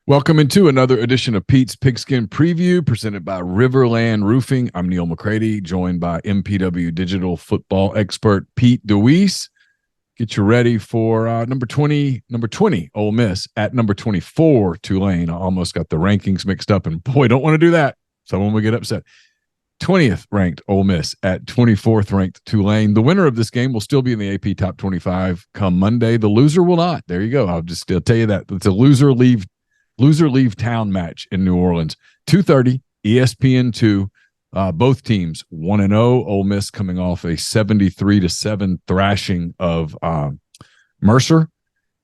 Welcome into another edition of Pete's Pigskin Preview presented by Riverland Roofing. I'm Neil McCready, joined by MPW digital football expert Pete DeWeese. Get you ready for number 20, Ole Miss at number 24, Tulane. I almost got the rankings mixed up, and boy, don't want to do that. Someone will get upset. 20th ranked Ole Miss at 24th ranked Tulane. The winner of this game will still be in the AP Top 25 come Monday. The loser will not. There you go. I'll tell you that. It's a loser leave town match in New Orleans. 2:30 ESPN2. Both teams 1-0. Ole Miss coming off a 73-7 thrashing of Mercer,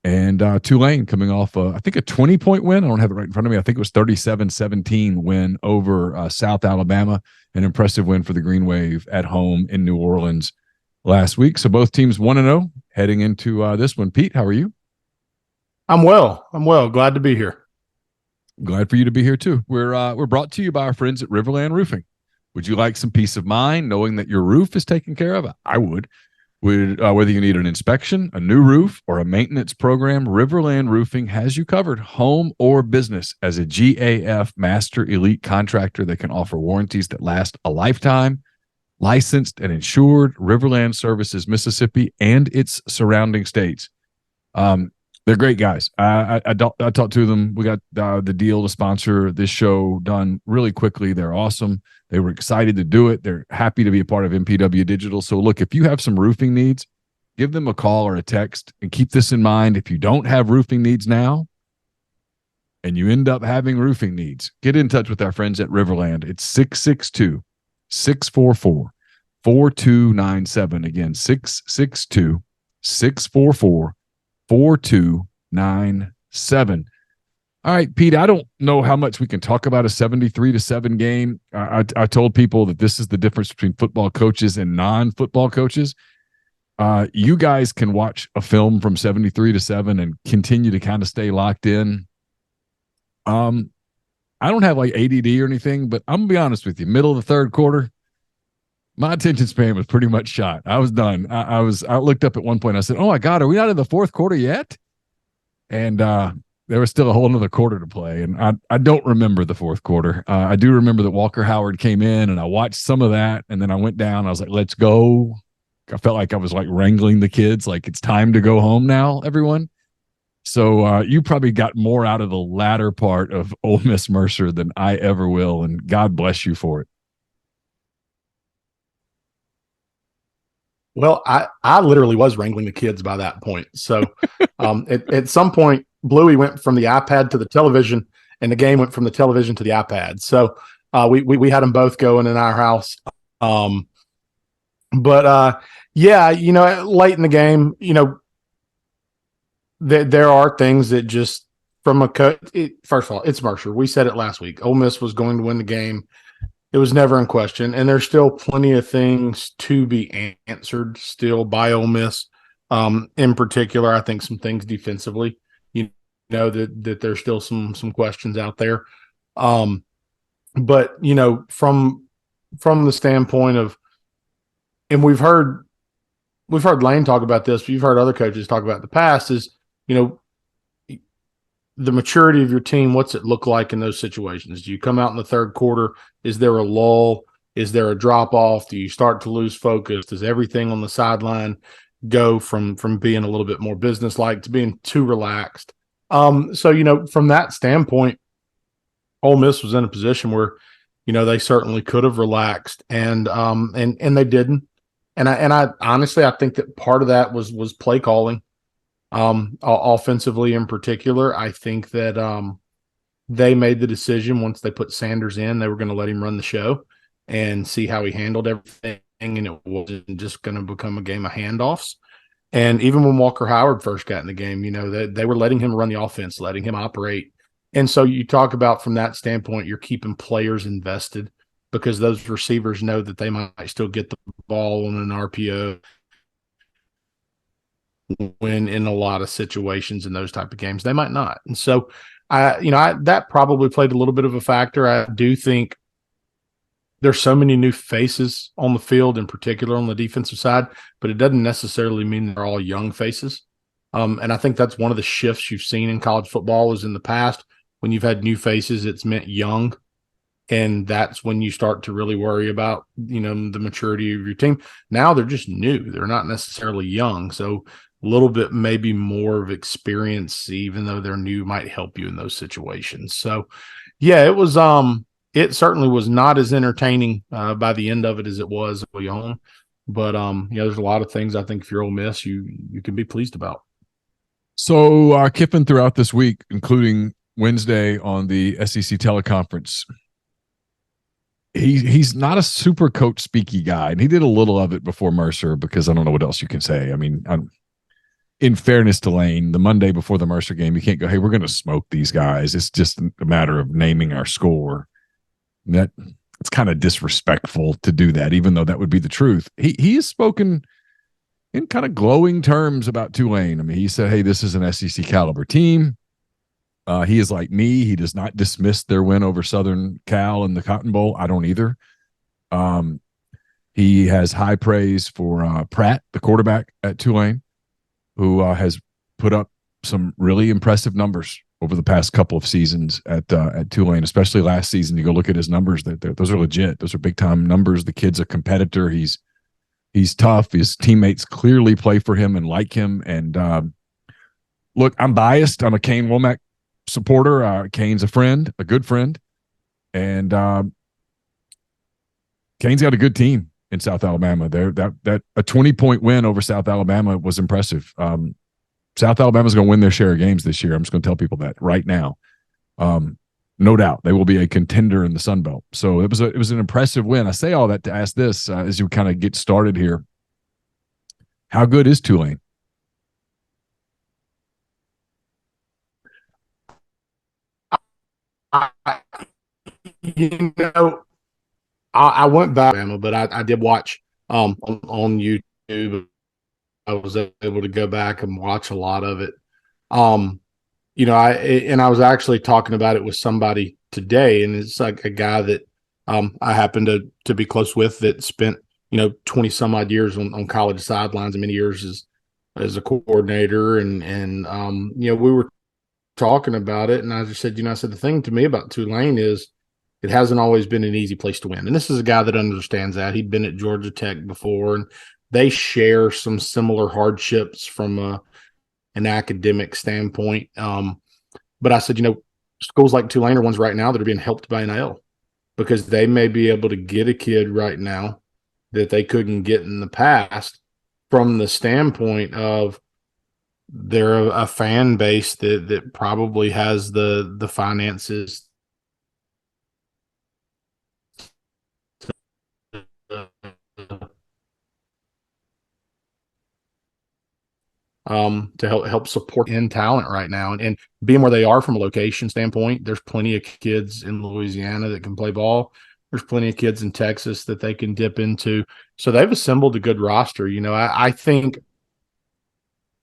and Tulane coming off I think a 20-point win. I don't have it right in front of me. I think it was 37-17 win over South Alabama. An impressive win for the Green Wave at home in New Orleans last week. So both teams 1-0 heading into this one. Pete, how are you? I'm well. Glad to be here. Glad for you to be here too. We're brought to you by our friends at Riverland Roofing. Would you like some peace of mind knowing that your roof is taken care of? I would. Whether you need an inspection, a new roof, or a maintenance program, Riverland Roofing has you covered, home or business. As a GAF Master Elite contractor, they can offer warranties that last a lifetime. Licensed and insured, Riverland services Mississippi and its surrounding states. They're great guys. I talked to them. We got the deal to sponsor this show done really quickly. They're awesome. They were excited to do it. They're happy to be a part of MPW Digital. So look, if you have some roofing needs, give them a call or a text, and keep this in mind. If you don't have roofing needs now and you end up having roofing needs, get in touch with our friends at Riverland. It's 662-644-4297. Again, 662-644-4297. All right, Pete, I don't know how much we can talk about a 73-7 game. I told people that this is the difference between football coaches and non-football coaches. You guys can watch a film from 73-7 and continue to kind of stay locked in. I don't have like ADD or anything, but I'm going to be honest with you. Middle of the third quarter, my attention span was pretty much shot. I was done. I looked up at one point. I said, "Oh my God, are we not in the fourth quarter yet?" And there was still a whole another quarter to play. And I don't remember the fourth quarter. I do remember that Walker Howard came in, and I watched some of that. And then I went down. I was like, "Let's go." I felt like I was like wrangling the kids, like it's time to go home now, everyone. So you probably got more out of the latter part of Ole Miss Mercer than I ever will. And God bless you for it. Well, I literally was wrangling the kids by that point. So at some point, Bluey went from the iPad to the television, and the game went from the television to the iPad. So we had them both going in our house. Yeah, late in the game, there are things that just from a coach. First of all, it's Mercer. We said it last week. Ole Miss was going to win the game. It was never in question, and there's still plenty of things to be answered still by Ole Miss. In particular, I think some things defensively, that there's still some questions out there. But from the standpoint of, and we've heard Lane talk about this, but you've heard other coaches talk about it in the past, is the maturity of your team. What's it look like in those situations? Do you come out in the third quarter? Is there a lull? Is there a drop off? Do you start to lose focus? Does everything on the sideline go from being a little bit more businesslike to being too relaxed? So from that standpoint, Ole Miss was in a position where they certainly could have relaxed, and they didn't. And I honestly, I think that part of that was play calling. Offensively in particular, I think that they made the decision once they put Sanders in, they were going to let him run the show and see how he handled everything, and it wasn't just going to become a game of handoffs. And even when Walker Howard first got in the game, they were letting him run the offense, letting him operate. And so you talk about from that standpoint, you're keeping players invested because those receivers know that they might still get the ball on an RPO, when in a lot of situations in those type of games they might not. And so that probably played a little bit of a factor. I do think there's so many new faces on the field, in particular on the defensive side, but it doesn't necessarily mean they're all young faces. And I think that's one of the shifts you've seen in college football. Is in the past, When you've had new faces, it's meant young. And that's when you start to really worry about, the maturity of your team. Now they're just new. They're not necessarily young. So a little bit maybe more of experience, even though they're new, might help you in those situations. So yeah, it certainly was not as entertaining by the end of it as it was early on. But there's a lot of things I think if you're Ole Miss, you can be pleased about. So Kiffin throughout this week, including Wednesday on the SEC teleconference, he's not a super coach speaky guy, and he did a little of it before Mercer because I don't know what else you can say. I mean, in fairness to Lane, the Monday before the Mercer game, you can't go, hey, we're going to smoke these guys. It's just a matter of naming our score. That it's kind of disrespectful to do that, even though that would be the truth. He has spoken in kind of glowing terms about Tulane. I mean, he said, hey, this is an SEC caliber team. He is like me. He does not dismiss their win over Southern Cal in the Cotton Bowl. I don't either. He has high praise for Pratt, the quarterback at Tulane, who has put up some really impressive numbers over the past couple of seasons at Tulane, especially last season. You go look at his numbers; those are legit. Those are big time numbers. The kid's a competitor. He's tough. His teammates clearly play for him and like him. And look, I'm biased. I'm a Kane Womack supporter. Kane's a friend, a good friend, and Kane's got a good team in South Alabama. That a 20-point win over South Alabama was impressive. South Alabama's going to win their share of games this year. I'm just going to tell people that right now. No doubt they will be a contender in the Sun Belt. So it was an impressive win. I say all that to ask this as you kind of get started here. How good is Tulane? I went back, but I did watch on YouTube. I was able to go back and watch a lot of it. I was actually talking about it with somebody today, and it's like a guy that I happen to be close with that spent 20 some odd years on college sidelines and many years as a coordinator, and we were talking about it, and I just said, I said the thing to me about Tulane is it hasn't always been an easy place to win, and this is a guy that understands that. He'd been at Georgia Tech before, and they share some similar hardships from an academic standpoint. But I said, schools like Tulane are ones right now that are being helped by NIL because they may be able to get a kid right now that they couldn't get in the past from the standpoint of they're a fan base that probably has the finances to help support in talent right now. And being where they are from a location standpoint, there's plenty of kids in Louisiana that can play ball. There's plenty of kids in Texas that they can dip into. So they've assembled a good roster. I think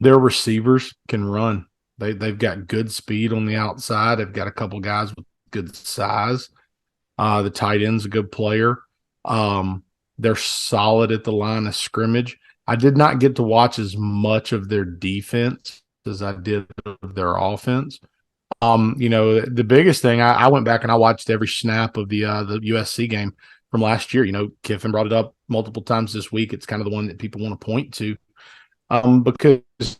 their receivers can run. They've got good speed on the outside. They've got a couple guys with good size. The tight end's a good player. They're solid at the line of scrimmage. I did not get to watch as much of their defense as I did of their offense. The biggest thing, I went back and I watched every snap of the USC game from last year. Kiffin brought it up multiple times this week. It's kind of the one that people want to point to because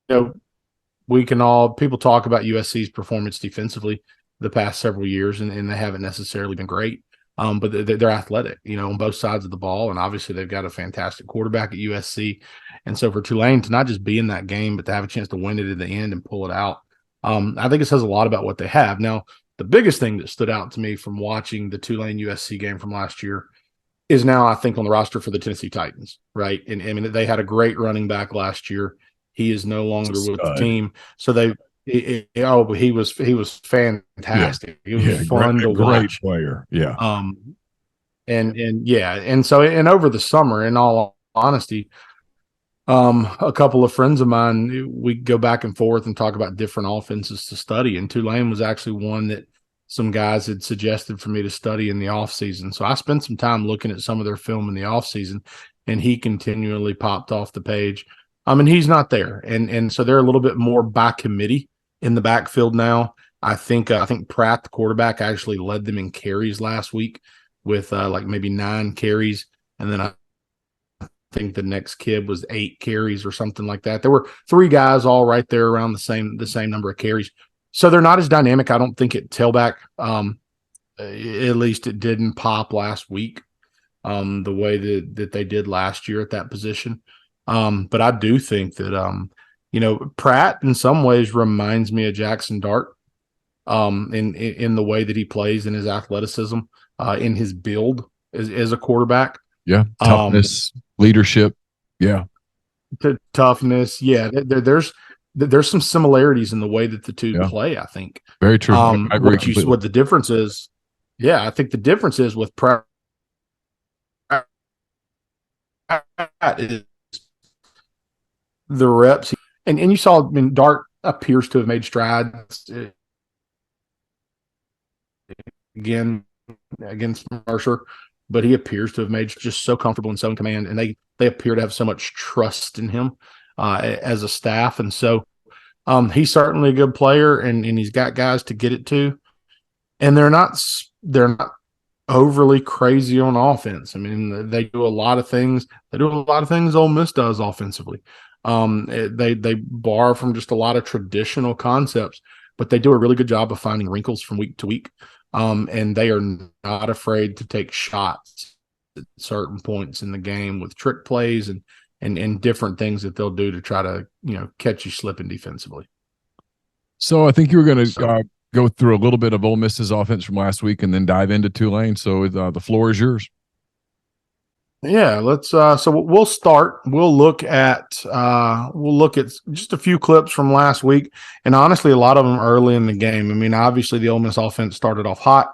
people talk about USC's performance defensively the past several years, and they haven't necessarily been great. But they're athletic, on both sides of the ball. And obviously they've got a fantastic quarterback at USC. And so for Tulane to not just be in that game, but to have a chance to win it at the end and pull it out, I think it says a lot about what they have. Now, the biggest thing that stood out to me from watching the Tulane USC game from last year is now, I think, on the roster for the Tennessee Titans, right? And I mean, they had a great running back last year. He is no longer with the team. So he was fantastic. Yeah. It was fun to watch. Great player. Yeah. And so over the summer, in all honesty, a couple of friends of mine, we go back and forth and talk about different offenses to study. And Tulane was actually one that some guys had suggested for me to study in the off season. So I spent some time looking at some of their film in the off season, and he continually popped off the page. And he's not there. And so they're a little bit more by committee in the backfield now. I think Pratt, the quarterback, actually led them in carries last week with like maybe 9 carries, and then I think the next kid was 8 carries or something like that. There were 3 guys all right there around the same number of carries. So they're not as dynamic. I don't think at tailback, at least it didn't pop last week, the way that they did last year at that position. But I do think that Pratt in some ways reminds me of Jackson Dart, in the way that he plays, in his athleticism, in his build as a quarterback. Yeah, toughness, leadership. Yeah, toughness. Yeah, there's some similarities in the way that the two play, I think. Very true. I agree what the difference is, I think the difference is with Pratt is the reps. And you saw, Dart appears to have made strides again against Mercer, but he appears to have made just so comfortable and so in command, and they appear to have so much trust in him as a staff. And so he's certainly a good player, and he's got guys to get it to, and they're not overly crazy on offense. I mean, they do a lot of things. They do a lot of things Ole Miss does offensively. They borrow from just a lot of traditional concepts, but they do a really good job of finding wrinkles from week to week. And they are not afraid to take shots at certain points in the game with trick plays and different things that they'll do to try to, catch you slipping defensively. So I think you were going to go through a little bit of Ole Miss's offense from last week and then dive into Tulane. So the floor is yours. Yeah, let's. So we'll start. We'll look at just a few clips from last week, and honestly, a lot of them early in the game. I mean, obviously, the Ole Miss offense started off hot,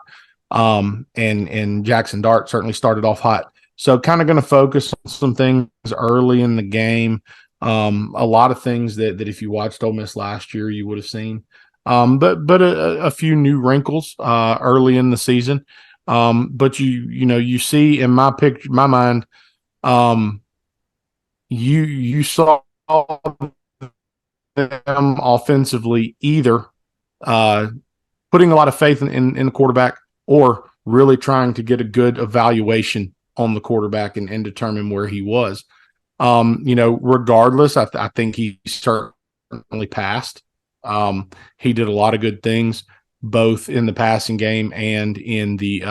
and Jackson Dart certainly started off hot. So, kind of going to focus on some things early in the game. A lot of things that if you watched Ole Miss last year, you would have seen. But a few new wrinkles early in the season. But you see in my mind, you saw them offensively either putting a lot of faith in the quarterback or really trying to get a good evaluation on the quarterback and determine where he was. Regardless, I think he certainly passed. He did a lot of good things, both in the passing game and in the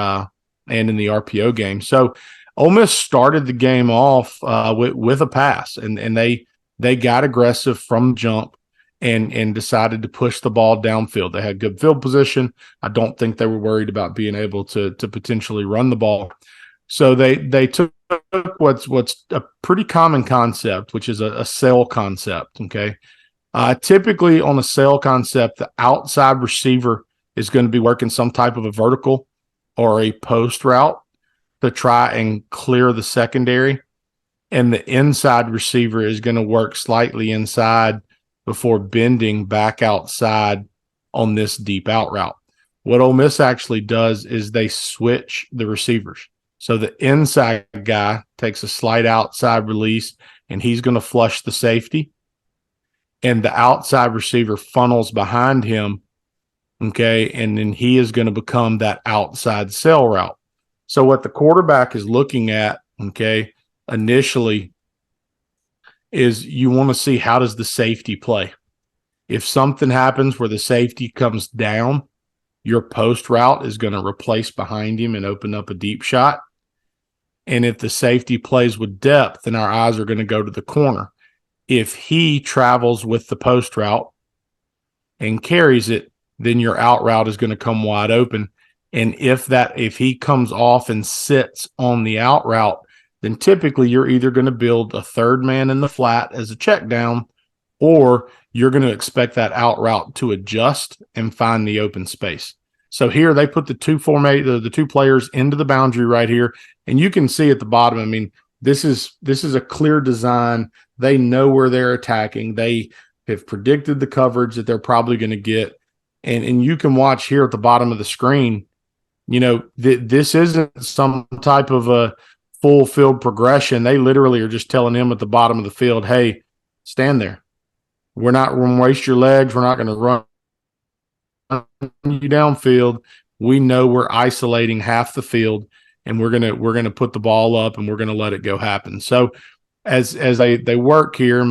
RPO game. So Ole Miss started the game off with a pass, and they got aggressive from jump and decided to push the ball downfield. They had good field position. I don't think they were worried about being able to potentially run the ball. So they took what's a pretty common concept, which is a sail concept. Okay. Typically on a sail concept, the outside receiver is going to be working some type of a vertical or a post route to try and clear the secondary. And the inside receiver is going to work slightly inside before bending back outside on this deep out route. What Ole Miss actually does is they switch the receivers. So the inside guy takes a slight outside release, and he's going to flush the safety. And the outside receiver funnels behind him, okay, and then he is going to become that outside sail route. So what the quarterback is looking at, okay, initially is you want to see how does the safety play. If something happens where the safety comes down, your post route is going to replace behind him and open up a deep shot. And if the safety plays with depth, then our eyes are going to go to the corner. If he travels with the post route and carries it, then your out route is going to come wide open. And if he comes off and sits on the out route, then typically you're either going to build a third man in the flat as a check down, or you're going to expect that out route to adjust and find the open space. So here they put the two players into the boundary right here, and you can see at the bottom, I mean, this is a clear design. They know where they're attacking. They have predicted the coverage that they're probably going to get. And you can watch here at the bottom of the screen, this isn't some type of a full field progression. They literally are just telling him at the bottom of the field, hey, stand there. We're not going to waste your legs. We're not going to run you downfield. We know we're isolating half the field, and we're gonna put the ball up, and we're gonna let it go happen. So as they work here,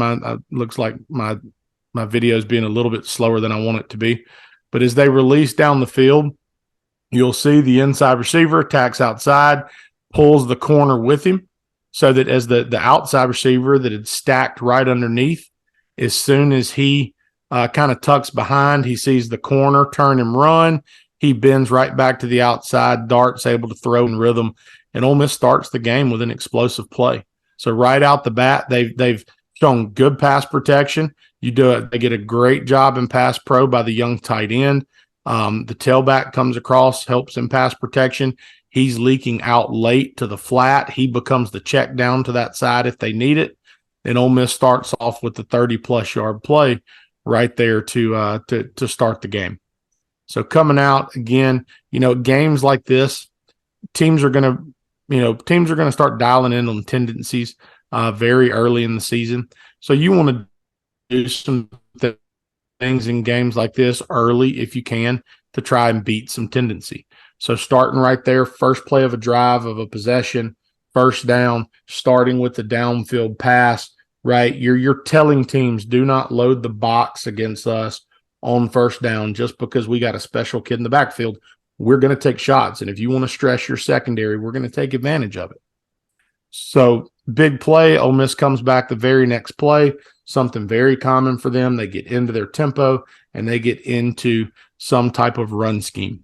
looks like my video is being a little bit slower than I want it to be, but as they release down the field, you'll see the inside receiver attacks outside, pulls the corner with him, so that as the outside receiver that had stacked right underneath, as soon as he kind of tucks behind, he sees the corner turn and run. He bends right back to the outside, darts able to throw in rhythm, and Ole Miss starts the game with an explosive play. So right out the bat, they've shown good pass protection. They get a great job in pass pro by the young tight end. The tailback comes across, helps in pass protection. He's leaking out late to the flat. He becomes the check down to that side if they need it. And Ole Miss starts off with the 30-plus yard play right there to start the game. So coming out again, games like this, teams are going to start dialing in on tendencies very early in the season. So you want to do some things in games like this early if you can to try and beat some tendency. So starting right there, first play of a drive of a possession, first down, starting with the downfield pass, right? You're telling teams, do not load the box against us on first down just because we got a special kid in the backfield. We're going to take shots. And if you want to stress your secondary, we're going to take advantage of it. So big play, Ole Miss comes back the very next play, something very common for them. They get into their tempo and they get into some type of run scheme.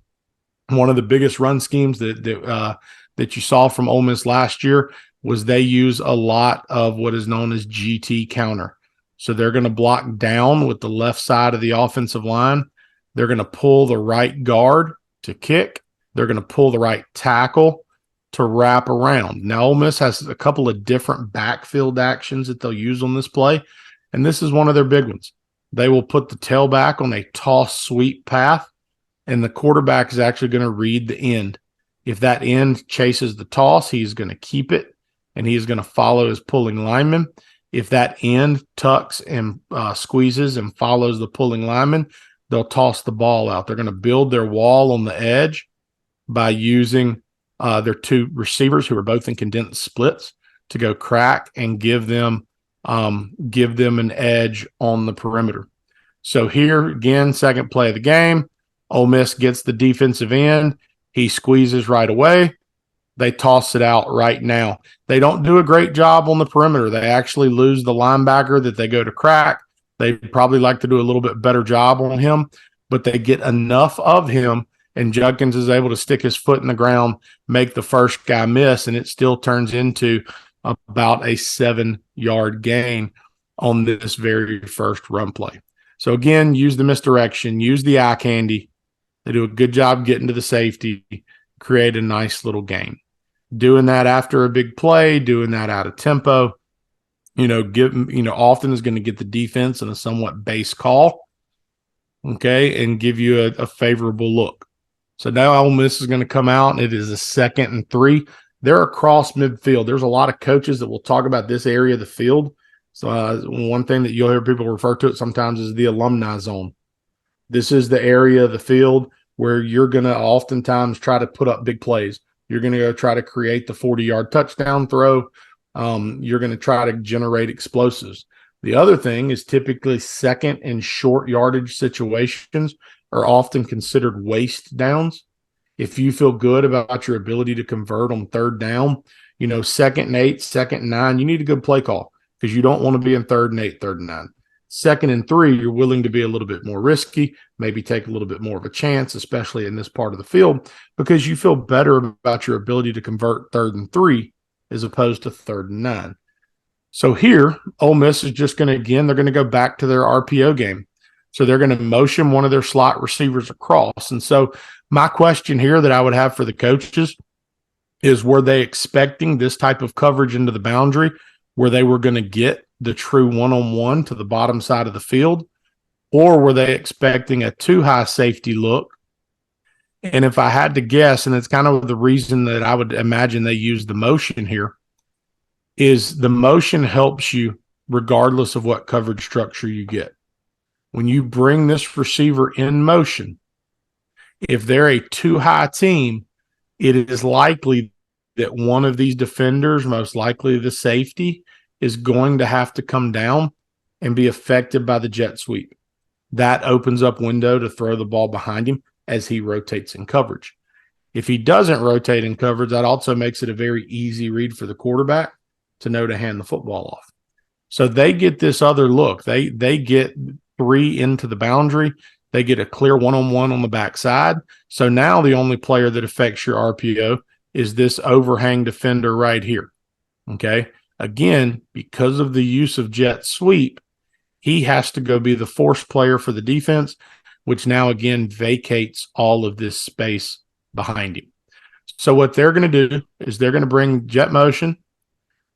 One of the biggest run schemes that you saw from Ole Miss last year was they use a lot of what is known as GT counter. So they're going to block down with the left side of the offensive line. They're going to pull the right guard to kick. They're going to pull the right tackle to wrap around. Now, Ole Miss has a couple of different backfield actions that they'll use on this play, and this is one of their big ones. They will put the tailback on a toss sweep path, and the quarterback is actually going to read the end. If that end chases the toss, he's going to keep it, and he's going to follow his pulling lineman. If that end tucks and squeezes and follows the pulling lineman, they'll toss the ball out. They're going to build their wall on the edge by using their two receivers who are both in condensed splits to go crack and give them an edge on the perimeter. So here again, second play of the game, Ole Miss gets the defensive end. He squeezes right away. They toss it out right now. They don't do a great job on the perimeter. They actually lose the linebacker that they go to crack. They probably like to do a little bit better job on him, but they get enough of him, and Judkins is able to stick his foot in the ground, make the first guy miss, and it still turns into about a 7-yard gain on this very first run play. So again, use the misdirection, use the eye candy. They do a good job getting to the safety, create a nice little gain. Doing that after a big play, doing that out of tempo, often is going to get the defense in a somewhat base call, okay, and give you a favorable look. So now Ole Miss is going to come out, and it is a 2nd and 3. They're across midfield. There's a lot of coaches that will talk about this area of the field. So one thing that you'll hear people refer to it sometimes is the alumni zone. This is the area of the field where you're going to oftentimes try to put up big plays. You're going to go try to create the 40-yard touchdown throw. You're going to try to generate explosives. The other thing is typically second and short yardage situations are often considered waste downs. If you feel good about your ability to convert on third down, 2nd and 8, 2nd and 9, you need a good play call because you don't want to be in 3rd and 8, 3rd and 9. 2nd and 3, you're willing to be a little bit more risky, maybe take a little bit more of a chance, especially in this part of the field, because you feel better about your ability to convert 3rd and 3 as opposed to 3rd and 9. So here, Ole Miss is just going to, they're going to go back to their RPO game. So they're going to motion one of their slot receivers across. And so my question here that I would have for the coaches is, were they expecting this type of coverage into the boundary where they were going to get the true one-on-one to the bottom side of the field, or were they expecting a too high safety look? And if I had to guess, and it's kind of the reason that I would imagine they use the motion here, is the motion helps you regardless of what coverage structure you get. When you bring this receiver in motion, If they're a too high team, it is likely that one of these defenders, most likely the safety, is going to have to come down and be affected by the jet sweep. That opens up window to throw the ball behind him as he rotates in coverage. If he doesn't rotate in coverage, that also makes it a very easy read for the quarterback to know to hand the football off. So they get this other look. They get 3 into the boundary. They get a clear one-on-one on the backside. So now the only player that affects your RPO is this overhang defender right here. Okay. Again, because of the use of jet sweep, he has to go be the force player for the defense, which now again vacates all of this space behind him. So what they're going to do is they're going to bring jet motion.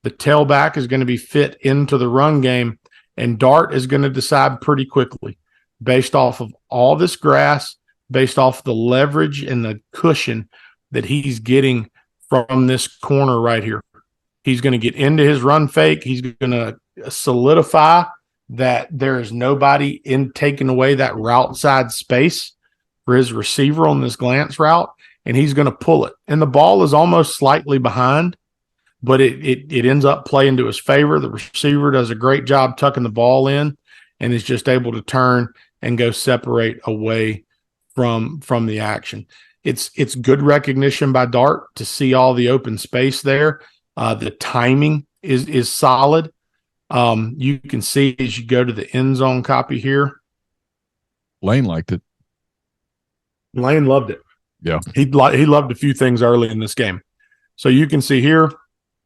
The tailback is going to be fit into the run game, and Dart is going to decide pretty quickly based off of all this grass, based off the leverage and the cushion that he's getting from this corner right here. He's going to get into his run fake. He's going to solidify that there is nobody in taking away that route side space for his receiver on this glance route, and he's going to pull it. And the ball is almost slightly behind, but it ends up playing to his favor. The receiver does a great job tucking the ball in and is just able to turn and go separate away from the action. It's good recognition by Dart to see all the open space there. The timing is solid. You can see as you go to the end zone copy here. Lane liked it. Lane loved it. Yeah. He loved a few things early in this game. So you can see here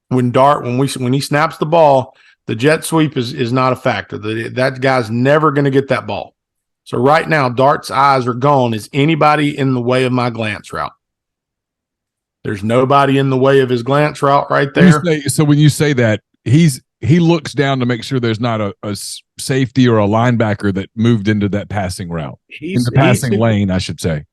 when he snaps the ball, the jet sweep is not a factor. That guy's never going to get that ball. So right now, Dart's eyes are gone. Is anybody in the way of my glance route? There's nobody in the way of his glance route right there. So when you say that, he looks down to make sure there's not a safety or a linebacker that moved into that passing route. In the passing lane, I should say.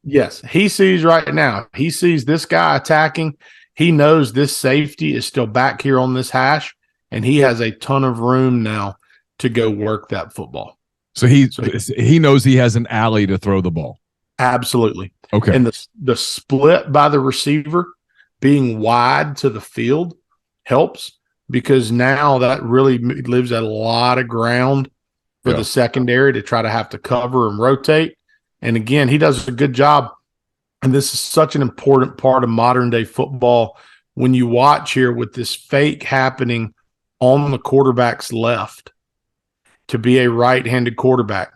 Yes, he sees right now. He sees this guy attacking. He knows this safety is still back here on this hash, and he has a ton of room now to go work that football. So he knows he has an alley to throw the ball. Absolutely. Okay. And the split by the receiver being wide to the field helps, because now that really leaves a lot of ground for the secondary to try to have to cover and rotate. And again, he does a good job. And this is such an important part of modern day football. When you watch here with this fake happening on the quarterback's left to be a right-handed quarterback,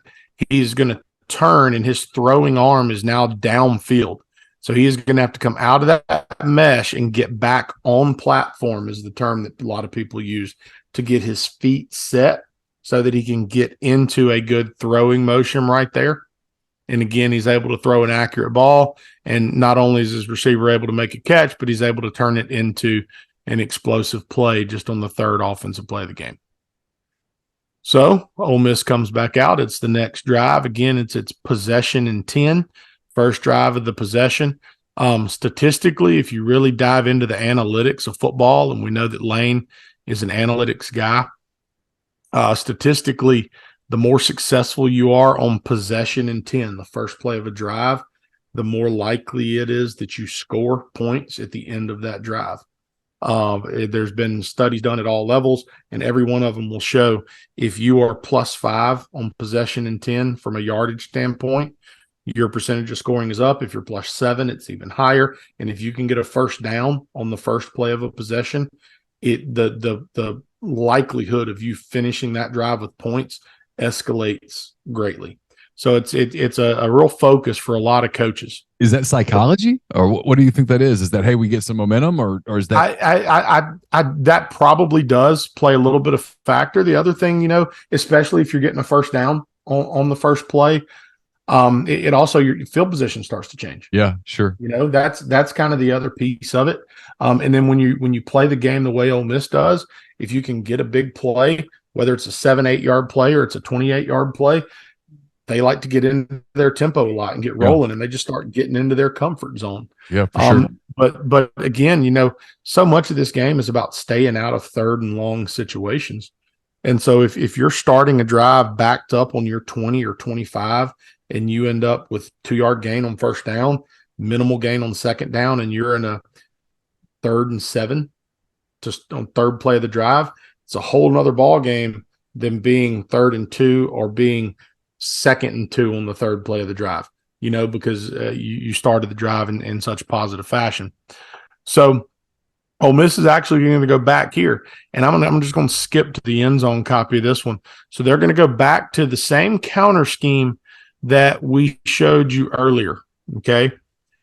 he's going to turn and his throwing arm is now downfield. So he is going to have to come out of that mesh and get back on platform, is the term that a lot of people use, to get his feet set so that he can get into a good throwing motion right there. And again, he's able to throw an accurate ball. And not only is his receiver able to make a catch, but he's able to turn it into an explosive play just on the third offensive play of the game. So Ole Miss comes back out. It's the next drive. Again, it's possession and 10. First drive of the possession. Statistically, if you really dive into the analytics of football, and we know that Lane is an analytics guy, statistically, the more successful you are on possession and 10, the first play of a drive, the more likely it is that you score points at the end of that drive. There's been studies done at all levels, and every one of them will show if you are +5 on possession and 10 from a yardage standpoint, your percentage of scoring is up. If you're +7, it's even higher. And if you can get a first down on the first play of a possession, the likelihood of you finishing that drive with points escalates greatly. So it's a real focus for a lot of coaches. Is that psychology, or what do you think that is? Is that, hey, we get some momentum, or is that? I that probably does play a little bit of factor. The other thing, especially if you're getting a first down on the first play, it also, your field position starts to change. Yeah, sure. That's kind of the other piece of it. And then when you play the game the way Ole Miss does, if you can get a big play, whether it's a 7-8 yard play or it's a 28-yard play, they like to get in their tempo a lot and get rolling, and they just start getting into their comfort zone. Yeah, for sure. But again, so much of this game is about staying out of third and long situations. And so if you're starting a drive backed up on your 20 or 25 and you end up with 2-yard gain on first down, minimal gain on second down, and you're in a 3rd and 7 just on third play of the drive, it's a whole nother ball game than being 3rd and 2 or being 2nd and 2 on the third play of the drive, because you started the drive in such positive fashion. So Ole Miss is actually going to go back here, and I'm just going to skip to the end zone copy of this one. So they're going to go back to the same counter scheme that we showed you earlier, okay?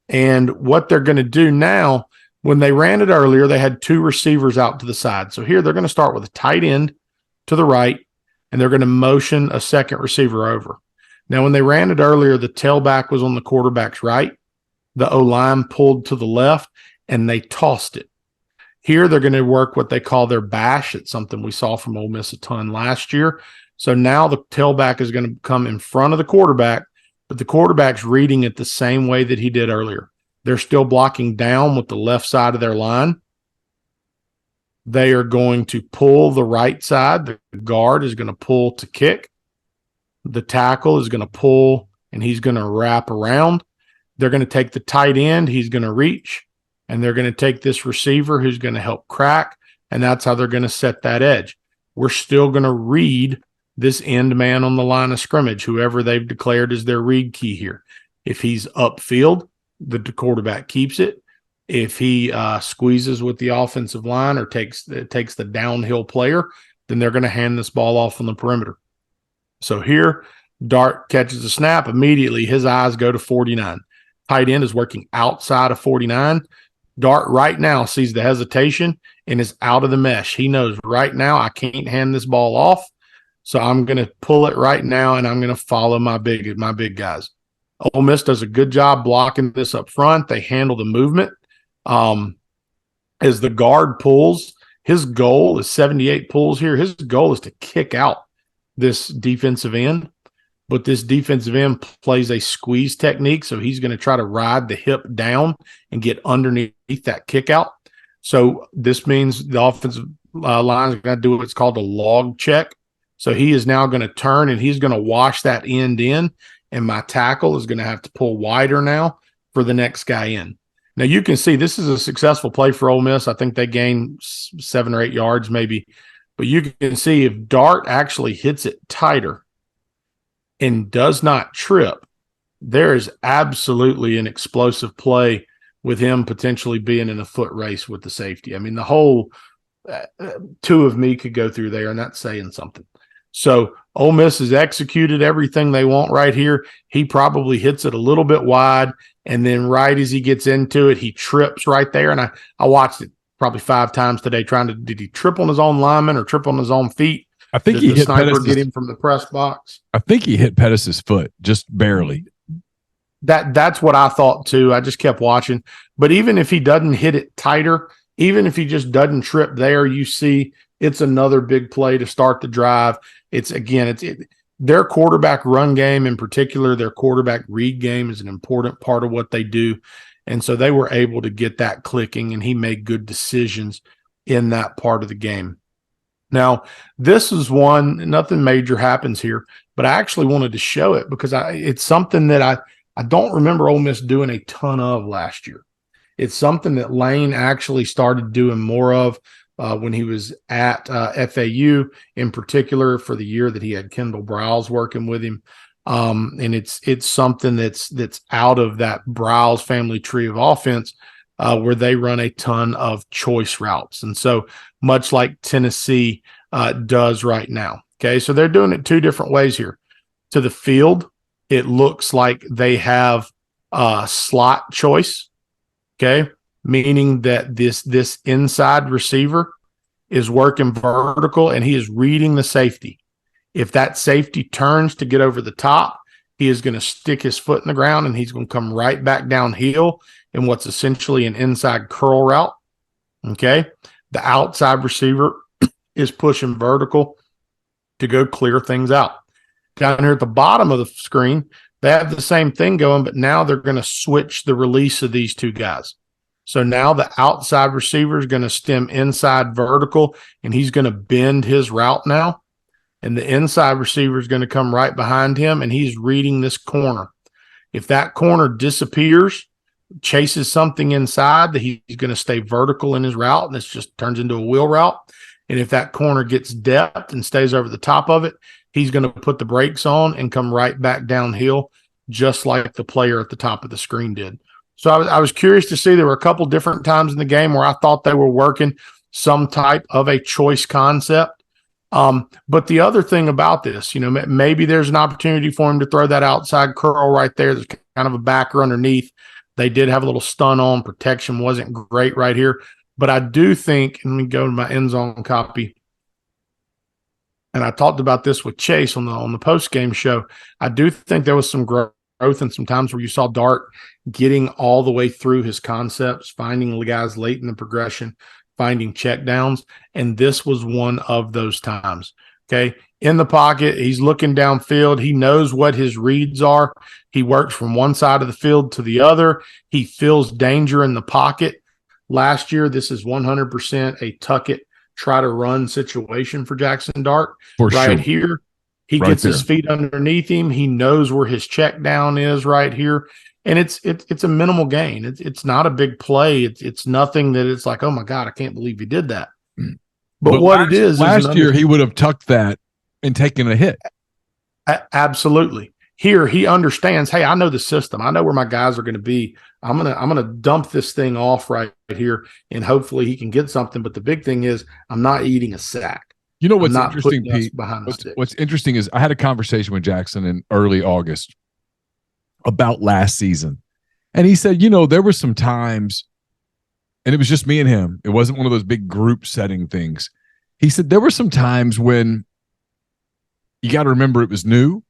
And what they're going to do now, when they ran it earlier, they had 2 receivers out to the side. So here they're going to start with a tight end to the right, and they're going to motion a second receiver over. Now, when they ran it earlier, the tailback was on the quarterback's right. The O-line pulled to the left, and they tossed it. Here they're going to work what they call their bash. It's something we saw from Ole Miss a ton last year. So now the tailback is going to come in front of the quarterback, but the quarterback's reading it the same way that he did earlier. They're still blocking down with the left side of their line. They are going to pull the right side. The guard is going to pull to kick. The tackle is going to pull, and he's going to wrap around. They're going to take the tight end. He's going to reach, and they're going to take this receiver who's going to help crack, and that's how they're going to set that edge. We're still going to read this end man on the line of scrimmage, whoever they've declared as their read key here. If he's upfield, the quarterback keeps it. If he squeezes with the offensive line or takes the downhill player, then they're going to hand this ball off on the perimeter. So here, Dart catches the snap. Immediately, his eyes go to 49. Tight end is working outside of 49. Dart right now sees the hesitation and is out of the mesh. He knows right now I can't hand this ball off, so I'm going to pull it right now, and I'm going to follow my big guys. Ole Miss does a good job blocking this up front. They handle the movement. As the guard pulls, his goal is 78 pulls here. His goal is to kick out this defensive end, but this defensive end plays a squeeze technique, so he's going to try to ride the hip down and get underneath that kick out. So this means the offensive line is going to do what's called a log check. So he is now going to turn, and he's going to wash that end in, and my tackle is going to have to pull wider now for the next guy in. Now, you can see this is a successful play for Ole Miss. I think they gained 7 or 8 yards maybe. But you can see if Dart actually hits it tighter and does not trip, there is absolutely an explosive play with him potentially being in a foot race with the safety. I mean, the whole 2 of me could go through there, and that's saying something. So Ole Miss has executed everything they want right here. He probably hits it a little bit wide, and then right as he gets into it, he trips right there. And I watched it probably 5 times today did he trip on his own lineman or trip on his own feet? I think did he the hit sniper Pettis' get him from the press box? I think he hit Pettis' foot, just barely. That's what I thought too. I just kept watching. But even if he doesn't hit it tighter, even if he just doesn't trip there, you see it's another big play to start the drive. It's their quarterback run game, in particular, their quarterback read game is an important part of what they do. And so they were able to get that clicking, and he made good decisions in that part of the game. Now, this is one, nothing major happens here, but I actually wanted to show it because it's something that I don't remember Ole Miss doing a ton of last year. It's something that Lane actually started doing more of when he was at FAU, in particular for the year that he had Kendall Browse working with him. And it's something that's out of that Browse family tree of offense where they run a ton of choice routes. And so much like Tennessee does right now. Okay, so they're doing it 2 different ways here. To the field, it looks like they have slot choice. Okay, meaning that this inside receiver is working vertical and he is reading the safety. If that safety turns to get over the top, he is going to stick his foot in the ground and he's going to come right back downhill in what's essentially an inside curl route. Okay, the outside receiver is pushing vertical to go clear things out. Down here at the bottom of the screen, they have the same thing going, but now they're going to switch the release of these 2 guys. So now the outside receiver is going to stem inside vertical, and he's going to bend his route now. and the inside receiver is going to come right behind him, and he's reading this corner. If that corner disappears, chases something inside, that he's going to stay vertical in his route, and this just turns into a wheel route. And if that corner gets depth and stays over the top of it, he's going to put the brakes on and come right back downhill, just like the player at the top of the screen did. So I was curious to see there were a couple different times in the game where I thought they were working some type of a choice concept. But the other thing about this, maybe there's an opportunity for him to throw that outside curl right there. There's kind of a backer underneath. They did have a little stun on. Protection wasn't great right here. But I do think, let me go to my end zone copy. And I talked about this with Chase on the post-game show. I do think there was some growth and some times where you saw Dart getting all the way through his concepts, finding the guys late in the progression, finding checkdowns. And this was one of those times. Okay. In the pocket, he's looking downfield. He knows what his reads are. He works from one side of the field to the other. He feels danger in the pocket. Last year, this is 100% a tuck it, try to run situation for Jackson Dart. For right sure. Here, he right gets there. his feet underneath him. He knows where his check down is right here. And it's a minimal gain. It's not a big play. It's nothing that it's like, oh my God, I can't believe he did that. But what last, it is last year he would have tucked that and taken a hit. Absolutely. Here he understands, hey, I know the system. I know where my guys are going to be. I'm gonna dump this thing off right here, and hopefully he can get something. But the big thing is, I'm not eating a sack. You know what's interesting, Pete? Behind what's interesting is I had a conversation with Jackson in early August about last season, and he said, there were some times, and it was just me and him. It wasn't one of those big group setting things. He said there were some times when you got to remember it was new.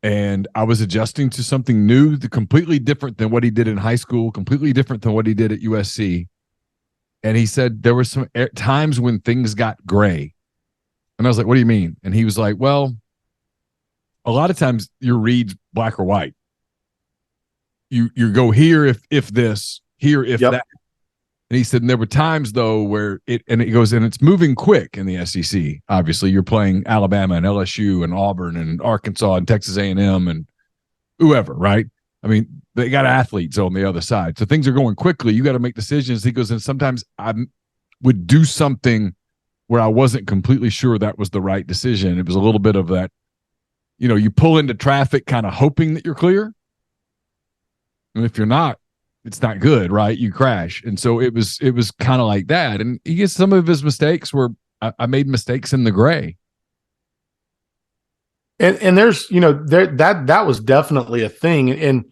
And I was adjusting to something new, completely different than what he did in high school, completely different than what he did at USC. And he said there were some times when things got gray. And I was like, what do you mean? And he was like, well, a lot of times your read's black or white. You go here if this, here if that. And he said, and there were times though where it's moving quick in the SEC. Obviously, you're playing Alabama and LSU and Auburn and Arkansas and Texas A&M and whoever, right? I mean, they got athletes on the other side. So things are going quickly. You got to make decisions. He goes, and sometimes I would do something where I wasn't completely sure that was the right decision. It was a little bit of that, you pull into traffic kind of hoping that you're clear. And if you're not, it's not good, right? You crash. And so it was kind of like that. And he gets some of his mistakes where I made mistakes in the gray. And there's, that was definitely a thing. And,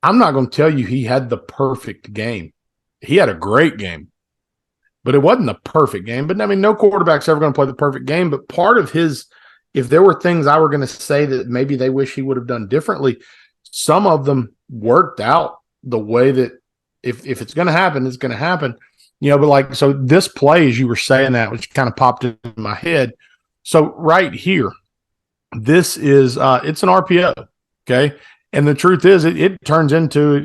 I'm not going to tell you he had the perfect game. He had a great game, but it wasn't the perfect game. But I mean, no quarterback's ever going to play the perfect game. But part of if there were things I were going to say that maybe they wish he would have done differently, some of them worked out the way that if it's going to happen, it's going to happen, but so this play, as you were saying that, which kind of popped in my head. So right here, this is, it's an RPO. Okay. And the truth is it turns into,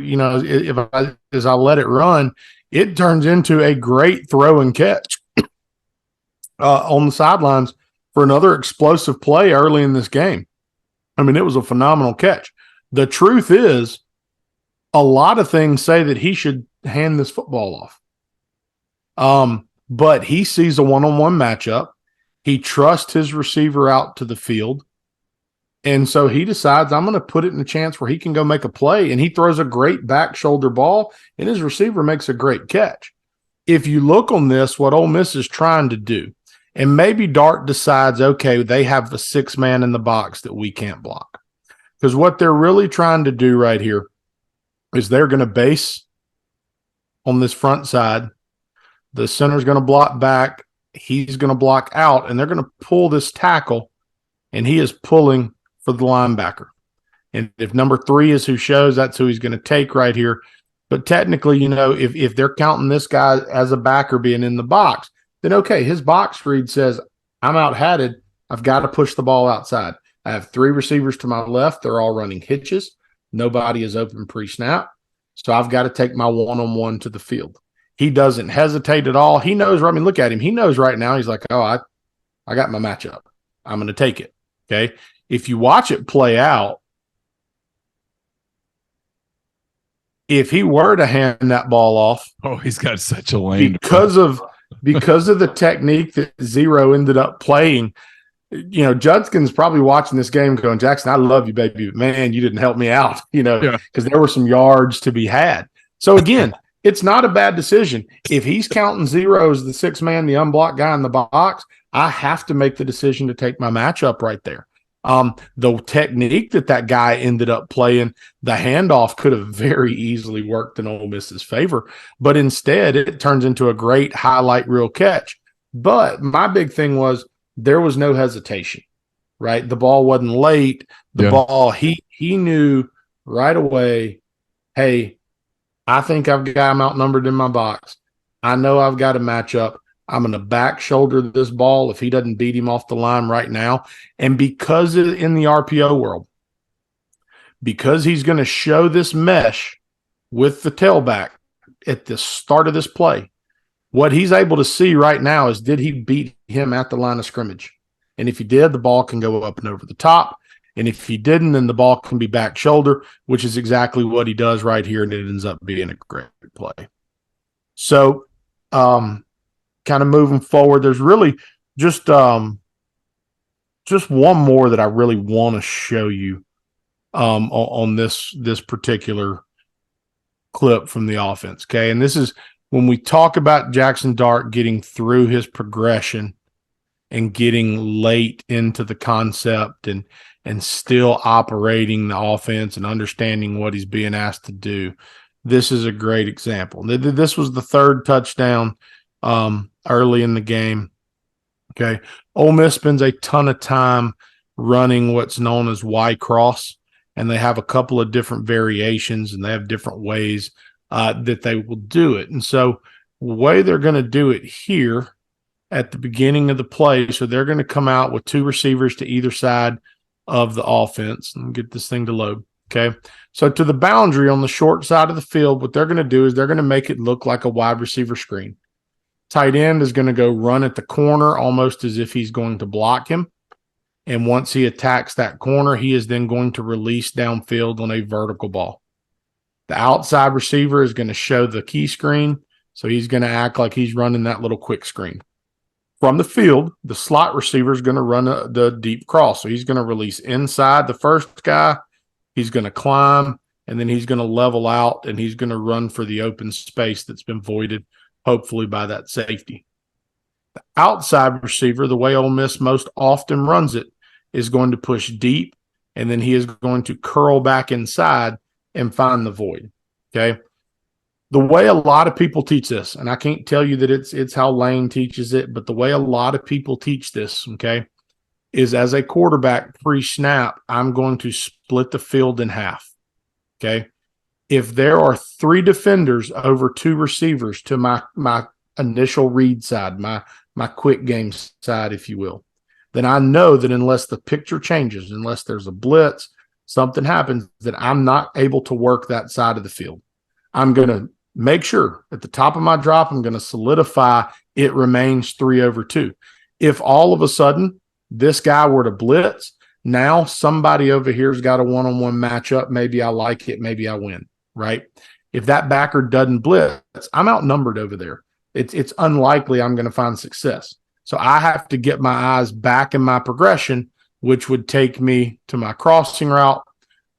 as I let it run, it turns into a great throw and catch on the sidelines for another explosive play early in this game. I mean, it was a phenomenal catch. The truth is, a lot of things say that he should hand this football off. But he sees a one-on-one matchup. He trusts his receiver out to the field. And so he decides, I'm going to put it in a chance where he can go make a play. And he throws a great back shoulder ball, and his receiver makes a great catch. If you look on this, what Ole Miss is trying to do, and maybe Dart decides, okay, they have the 6-man in the box that we can't block. Because what they're really trying to do right here is they're going to base on this front side. The center's going to block back. He's going to block out, and they're going to pull this tackle, and he is pulling for the linebacker. And if number 3 is who shows, that's who he's going to take right here. But technically, if they're counting this guy as a backer being in the box, then okay, his box read says, I'm out-hatted. I've got to push the ball outside. I have 3 receivers to my left. They're all running hitches. Nobody is open pre-snap. So I've got to take my one-on-one to the field. He doesn't hesitate at all. He knows, look at him. He knows right now. He's like, oh, I got my matchup. I'm going to take it. Okay. If you watch it play out, if he were to hand that ball off, he's got such a lane because of the technique that Zero ended up playing. Judskin's probably watching this game going, Jackson, I love you, baby, but man, you didn't help me out, because there were some yards to be had. So again, it's not a bad decision. If he's counting Zero as the sixth man, the unblocked guy in the box, I have to make the decision to take my matchup right there. The technique that guy ended up playing, the handoff could have very easily worked in Ole Miss's favor, but instead it turns into a great highlight reel catch. But my big thing was there was no hesitation, right? The ball wasn't late. The ball, he knew right away, hey, I think I've got him outnumbered in my box. I know I've got a matchup. I'm going to back shoulder this ball if he doesn't beat him off the line right now. And because in the RPO world, because he's going to show this mesh with the tailback at the start of this play, what he's able to see right now is, did he beat him at the line of scrimmage? And if he did, the ball can go up and over the top. And if he didn't, then the ball can be back shoulder, which is exactly what he does right here. And it ends up being a great play. So, kind of moving forward, there's really just one more that I really want to show you on this particular clip from the offense. Okay. And this is when we talk about Jackson Dart getting through his progression and getting late into the concept and still operating the offense and understanding what he's being asked to do. This is a great example. This was the third touchdown early in the game. Okay. Ole Miss spends a ton of time running what's known as Y cross, and they have a couple of different variations and they have different ways that they will do it. And so the way they're going to do it here at the beginning of the play, so they're going to come out with two receivers to either side of the offense. Let me get this thing to load. Okay. So to the boundary on the short side of the field, what they're going to do is they're going to make it look like a wide receiver screen. Tight end is going to go run at the corner almost as if he's going to block him. And once he attacks that corner, he is then going to release downfield on a vertical ball. The outside receiver is going to show the key screen, so he's going to act like he's running that little quick screen. From the field, the slot receiver is going to run the deep cross. So he's going to release inside the first guy. He's going to climb, and then he's going to level out, and he's going to run for the open space that's been voided, hopefully by that safety. The outside receiver, the way Ole Miss most often runs it, is going to push deep, and then he is going to curl back inside and find the void. Okay. The way a lot of people teach this, and I can't tell you that it's how Lane teaches it, but the way a lot of people teach this, okay, is as a quarterback pre-snap, I'm going to split the field in half. Okay. If there are three defenders over two receivers to my initial read side, my quick game side, if you will, then I know that unless the picture changes, unless there's a blitz, something happens, that I'm not able to work that side of the field. I'm going to make sure at the top of my drop, I'm going to solidify it remains 3/2. If all of a sudden this guy were to blitz, now somebody over here's got a one-on-one matchup. Maybe I like it. Maybe I win, right? If that backer doesn't blitz, I'm outnumbered over there. It's unlikely I'm going to find success. So I have to get my eyes back in my progression, which would take me to my crossing route,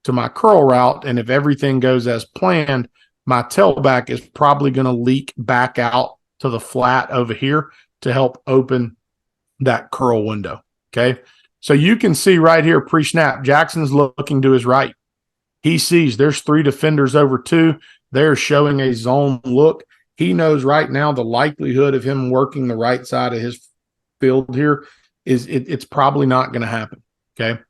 to my curl route. And if everything goes as planned, my tailback is probably going to leak back out to the flat over here to help open that curl window. Okay. So you can see right here pre-snap, Jackson's looking to his right. He sees there's three defenders over two. They're showing a zone look. He knows right now the likelihood of him working the right side of his field here is it's probably not going to happen. Okay.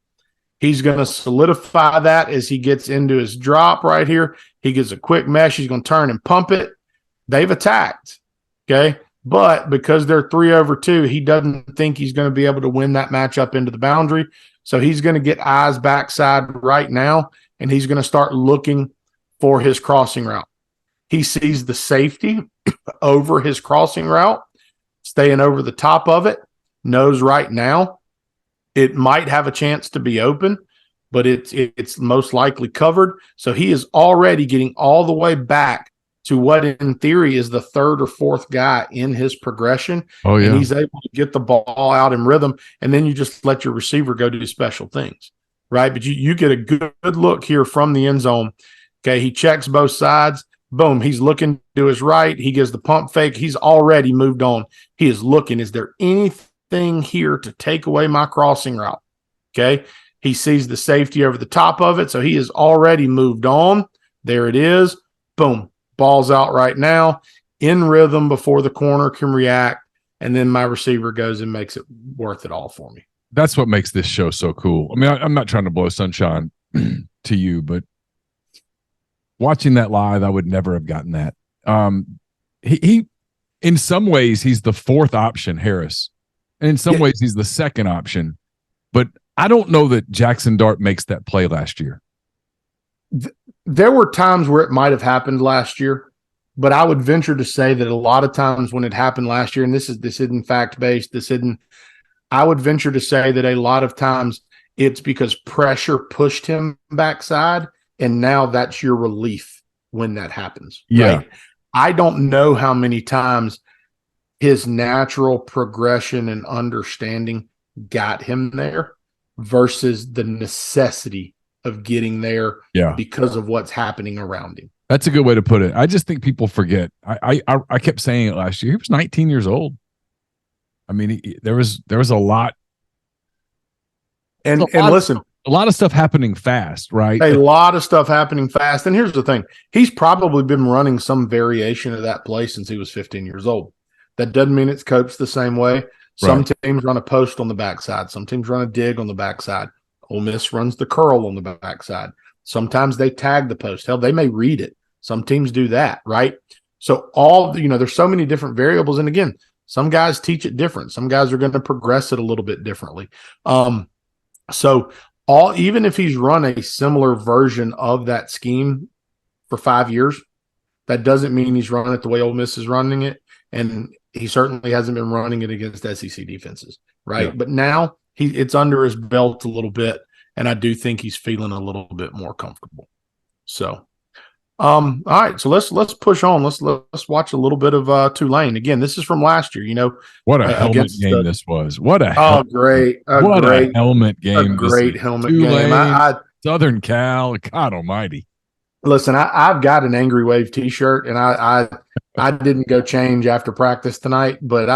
He's going to solidify that as he gets into his drop right here. He gets a quick mesh. He's going to turn and pump it. They've attacked. Okay. But because they're 3/2, he doesn't think he's going to be able to win that matchup into the boundary. So he's going to get eyes backside right now, and he's going to start looking for his crossing route. He sees the safety over his crossing route, staying over the top of it. knows right now it might have a chance to be open, but it's most likely covered. So he is already getting all the way back to what in theory is the third or fourth guy in his progression. Oh, yeah. And he's able to get the ball out in rhythm. And then you just let your receiver go do special things, right? But you get a good look here from the end zone. Okay, he checks both sides. Boom, he's looking to his right. He gives the pump fake. He's already moved on. He is looking. Is there anything here to take away my crossing route? Okay, he sees the safety over the top of it, so he has already moved on. There it is. Boom, ball's out right now, in rhythm before the corner can react, and then my receiver goes and makes it worth it all for me. That's what makes this show so cool. I mean, I'm not trying to blow sunshine to you, but watching that live, I would never have gotten that. He in some ways, he's the fourth option, Harris, and in some ways, he's the second option. But I don't know that Jackson Dart makes that play last year. There were times where it might have happened last year, but I would venture to say that a lot of times when it happened last year, and this isn't fact-based, I would venture to say that a lot of times it's because pressure pushed him backside, and now that's your relief when that happens. Yeah. Right? I don't know how many times his natural progression and understanding got him there versus the necessity of getting there because of what's happening around him. That's a good way to put it. I just think people forget. I kept saying it last year. He was 19 years old. I mean, there was a lot. And listen, a lot of stuff happening fast, right? A lot of stuff happening fast. And here's the thing. He's probably been running some variation of that play since he was 15 years old. That doesn't mean it's coached the same way. Some teams run a post on the backside. Some teams run a dig on the backside. Ole Miss runs the curl on the backside. Sometimes they tag the post. Hell, they may read it. Some teams do that, right? So there's so many different variables. And again, some guys teach it different. Some guys are going to progress it a little bit differently. Even if he's run a similar version of that scheme for 5 years, that doesn't mean he's running it the way Ole Miss is running it. And he certainly hasn't been running it against SEC defenses, right? Yeah. But now it's under his belt a little bit, and I do think he's feeling a little bit more comfortable. So, all right, so let's push on. Let's watch a little bit of Tulane. Again, this is from last year. What a helmet game this was. What a helmet game. Helmet game. A great helmet Tulane, game. Southern Cal, God Almighty. Listen, I've got an Angry Wave T-shirt, and I didn't go change after practice tonight, but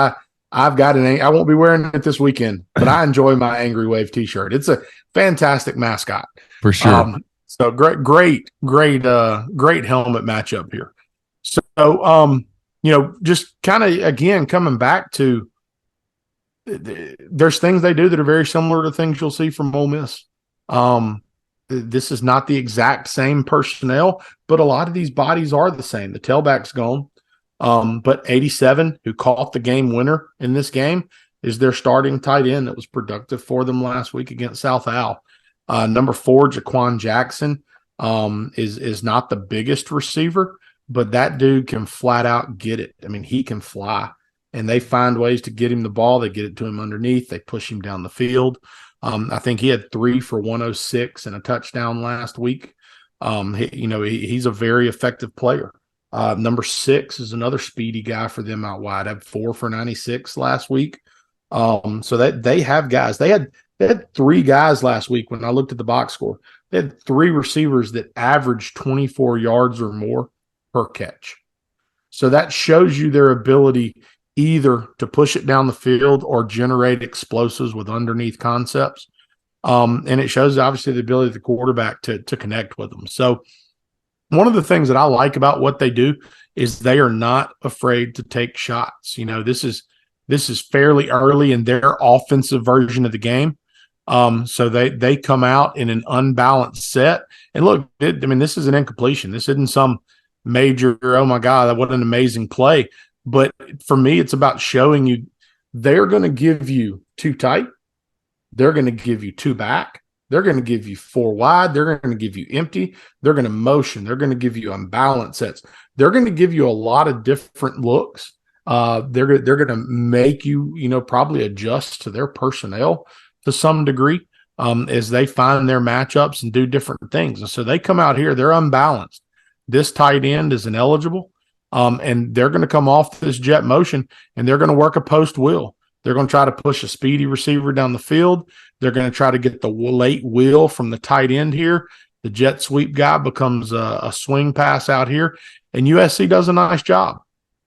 I've got I won't be wearing it this weekend, but I enjoy my Angry Wave T-shirt. It's a fantastic mascot for sure. So great helmet matchup here. So just kind of again coming back to there's things they do that are very similar to things you'll see from Ole Miss. This is not the exact same personnel, but a lot of these bodies are the same. The tailback's gone. But 87, who caught the game winner in this game, is their starting tight end that was productive for them last week against South Al. Number 4, Jaquan Jackson, is not the biggest receiver, but that dude can flat out get it. I mean, he can fly, and they find ways to get him the ball. They get it to him underneath. They push him down the field. I think he had 3 for 106 and a touchdown last week. He's a very effective player. Number 6 is another speedy guy for them out wide. Had 4 for 96 last week. So that they have guys. They had 3 guys last week when I looked at the box score. They had 3 receivers that averaged 24 yards or more per catch. So that shows you their ability either to push it down the field or generate explosives with underneath concepts. And it shows obviously the ability of the quarterback to connect with them. So one of the things that I like about what they do is they are not afraid to take shots. This is fairly early in their offensive version of the game. So they come out in an unbalanced set. And look, this is an incompletion. This isn't some major, oh my God, what an amazing play. But for me, it's about showing you they're going to give you 2 tight. They're going to give you 2 back. They're going to give you 4 wide. They're going to give you empty. They're going to motion. They're going to give you unbalanced sets. They're going to give you a lot of different looks They're going to make you, probably adjust to their personnel to some degree as they find their matchups and do different things. And so they come out here, they're unbalanced. This tight end is ineligible, and they're going to come off this jet motion, and they're going to work a post wheel. They're going to try to push a speedy receiver down the field. They're going to try to get the late wheel from the tight end here. The jet sweep guy becomes a swing pass out here, and USC does a nice job.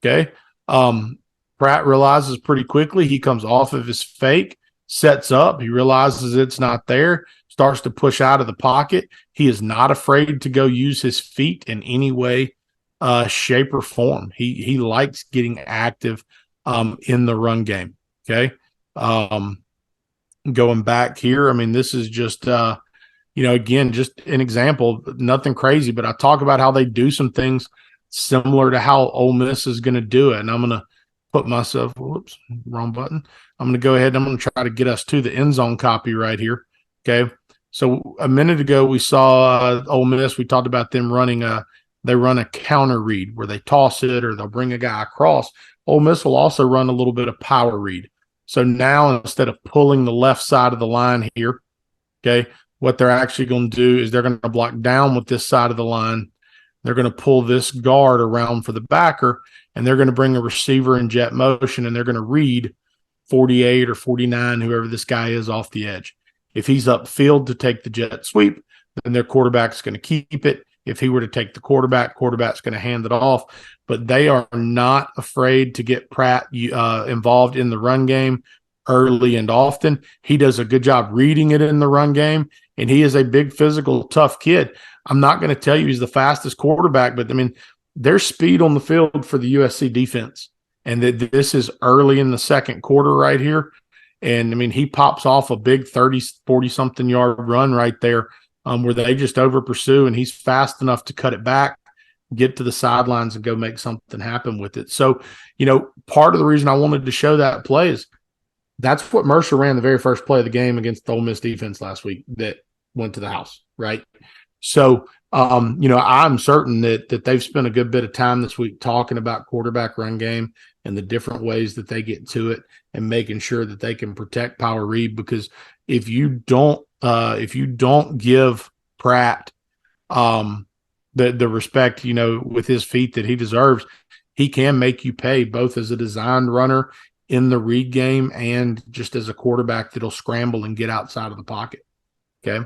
Okay. Pratt realizes pretty quickly he comes off of his fake, sets up. He realizes it's not there, starts to push out of the pocket. He is not afraid to go use his feet in any way, shape, or form. He likes getting active in the run game. Okay. Going back here, I mean, this is just again, just an example, nothing crazy, but I talk about how they do some things similar to how Ole Miss is going to do it. And I'm going to put myself, whoops, wrong button. I'm going to go ahead and I'm going to try to get us to the end zone copy right here. Okay. So a minute ago, we saw Ole Miss. We talked about them they run a counter read where they toss it or they'll bring a guy across. Ole Miss will also run a little bit of power read. So now instead of pulling the left side of the line here, okay, what they're actually going to do is they're going to block down with this side of the line. They're going to pull this guard around for the backer, and they're going to bring a receiver in jet motion, and they're going to read 48 or 49, whoever this guy is, off the edge. If he's upfield to take the jet sweep, then their quarterback's going to keep it. If he were to take the quarterback's going to hand it off. But they are not afraid to get Pratt involved in the run game early and often. He does a good job reading it in the run game, and he is a big, physical, tough kid. I'm not going to tell you he's the fastest quarterback, but, I mean, there's speed on the field for the USC defense. And this is early in the second quarter right here. And, I mean, he pops off a big 30, 40-something yard run right there where they just over-pursue, and he's fast enough to cut it back, get to the sidelines, and go make something happen with it. So, part of the reason I wanted to show that play is that's what Mercer ran the very first play of the game against the Ole Miss defense last week that went to the house, right? So, I'm certain that they've spent a good bit of time this week talking about quarterback run game and the different ways that they get to it and making sure that they can protect power read, because if you don't give Pratt the respect, with his feet that he deserves, he can make you pay both as a designed runner in the read game and just as a quarterback that'll scramble and get outside of the pocket. Okay.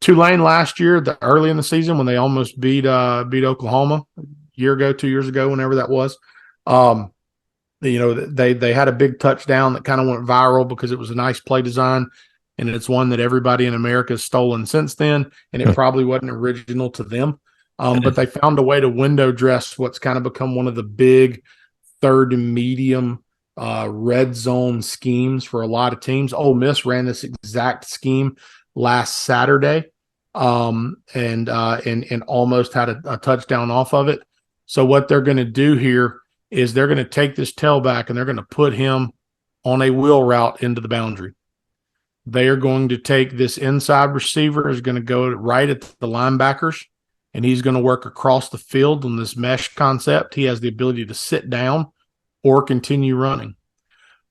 Tulane last year, early in the season when they almost beat Oklahoma a year ago, 2 years ago, whenever that was, they had a big touchdown that kind of went viral because it was a nice play design. And it's one that everybody in America has stolen since then, and it probably wasn't original to them. But they found a way to window dress what's kind of become one of the big third and medium red zone schemes for a lot of teams. Ole Miss ran this exact scheme last Saturday and almost had a touchdown off of it. So what they're going to do here is they're going to take this tailback and they're going to put him on a wheel route into the boundary. They are going to take this inside receiver, is going to go right at the linebackers, and he's going to work across the field on this mesh concept. He has the ability to sit down or continue running.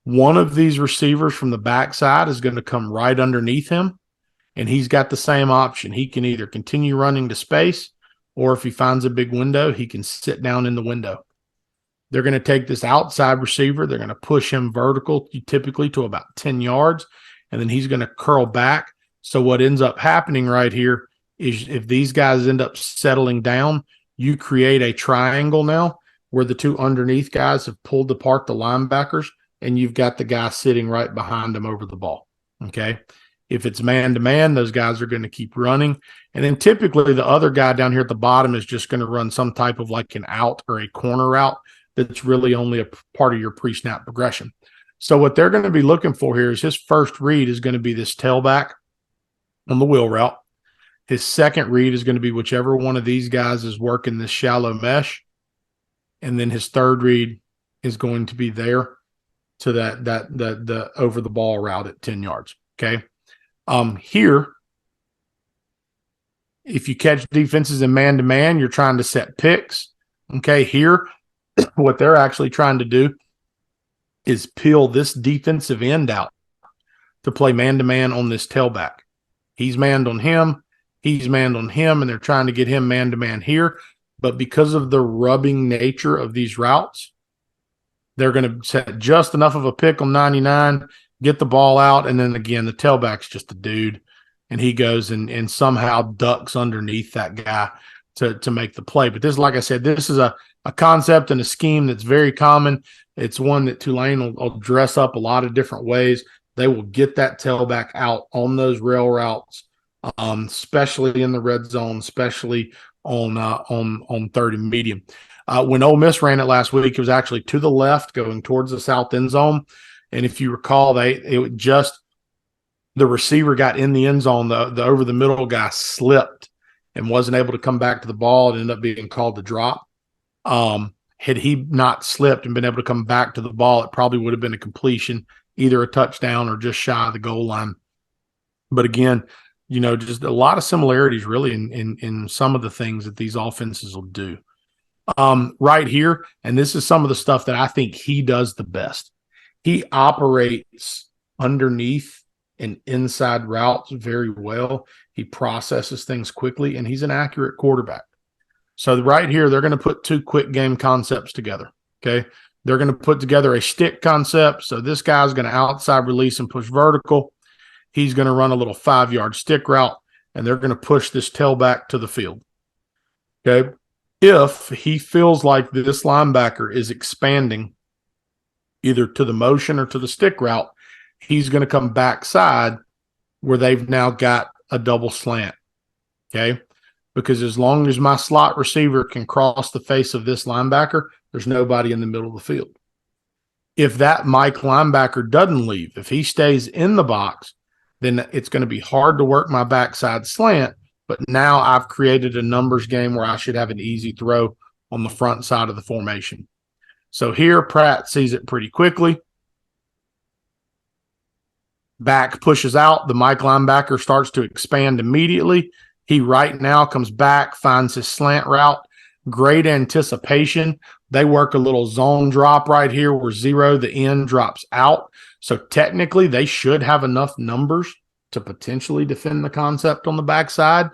One of these receivers from the backside is going to come right underneath him, and he's got the same option. He can either continue running to space, or if he finds a big window, he can sit down in the window. They're going to take this outside receiver. They're going to push him vertical, typically to about 10 yards. And then he's going to curl back. So what ends up happening right here is if these guys end up settling down, you create a triangle now where the two underneath guys have pulled apart the linebackers, and you've got the guy sitting right behind them over the ball. Okay. If it's man-to-man, those guys are going to keep running. And then typically the other guy down here at the bottom is just going to run some type of like an out or a corner route that's really only a part of your pre-snap progression. So what they're going to be looking for here is his first read is going to be this tailback on the wheel route. His second read is going to be whichever one of these guys is working this shallow mesh. And then his third read is going to be there to the over the ball route at 10 yards. Okay. Here, if you catch defenses in man-to-man, you're trying to set picks. Okay. Here, what they're actually trying to do is peel this defensive end out to play man-to-man on this tailback. He's manned on him. He's manned on him, and they're trying to get him man-to-man here. But because of the rubbing nature of these routes, they're going to set just enough of a pick on 99, get the ball out, and then again, the tailback's just a dude, and he goes and somehow ducks underneath that guy to make the play. But this, like I said, this is a concept and a scheme that's very common. It's one that Tulane will dress up a lot of different ways. They will get that tailback out on those rail routes, especially in the red zone, especially on third and medium. When Ole Miss ran it last week, it was actually to the left, going towards the south end zone. And if you recall, the receiver got in the end zone. The over the middle guy slipped and wasn't able to come back to the ball. It ended up being called the drop. Had he not slipped and been able to come back to the ball, it probably would have been a completion, either a touchdown or just shy of the goal line. But again, just a lot of similarities really in some of the things that these offenses will do. Right here, and this is some of the stuff that I think he does the best. He operates underneath and inside routes very well. He processes things quickly, and he's an accurate quarterback. So right here, they're going to put two quick game concepts together, okay? They're going to put together a stick concept. So this guy's going to outside release and push vertical. He's going to run a little 5-yard stick route, and they're going to push this tailback to the field, okay? If he feels like this linebacker is expanding either to the motion or to the stick route, he's going to come backside where they've now got a double slant, okay? Because as long as my slot receiver can cross the face of this linebacker, there's nobody in the middle of the field. If that Mike linebacker doesn't leave, if he stays in the box, then it's going to be hard to work my backside slant. But now I've created a numbers game where I should have an easy throw on the front side of the formation. So here, Pratt sees it pretty quickly. Back pushes out. The Mike linebacker starts to expand immediately. He right now comes back, finds his slant route. Great anticipation. They work a little zone drop right here where 0, the end, drops out. So technically, they should have enough numbers to potentially defend the concept on the backside,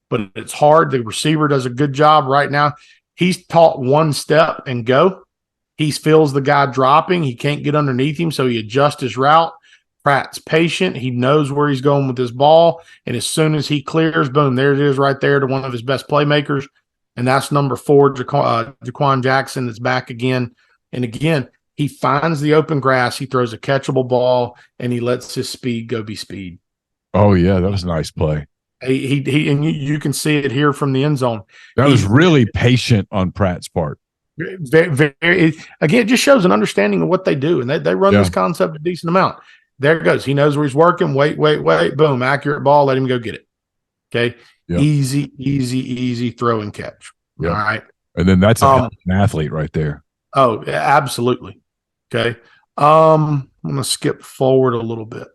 but it's hard. The receiver does a good job right now. He's taught one step and go. He feels the guy dropping. He can't get underneath him, so he adjusts his route. Pratt's patient. He knows where he's going with his ball, and as soon as he clears, boom, there it is right there to one of his best playmakers, and that's number 4, Jaquan Jackson, that's back again. And again, he finds the open grass. He throws a catchable ball, and he lets his speed go be speed. Oh, yeah, that was a nice play. He and you can see it here from the end zone. That was really patient on Pratt's part. Very, very, again, it just shows an understanding of what they do, and they run this concept a decent amount. There it goes. He knows where he's working. Wait. Boom, accurate ball. Let him go get it. Okay. Yep. Easy throw and catch. Yep. All right. And then that's an athlete right there. Oh, absolutely. Okay. I'm going to skip forward a little bit.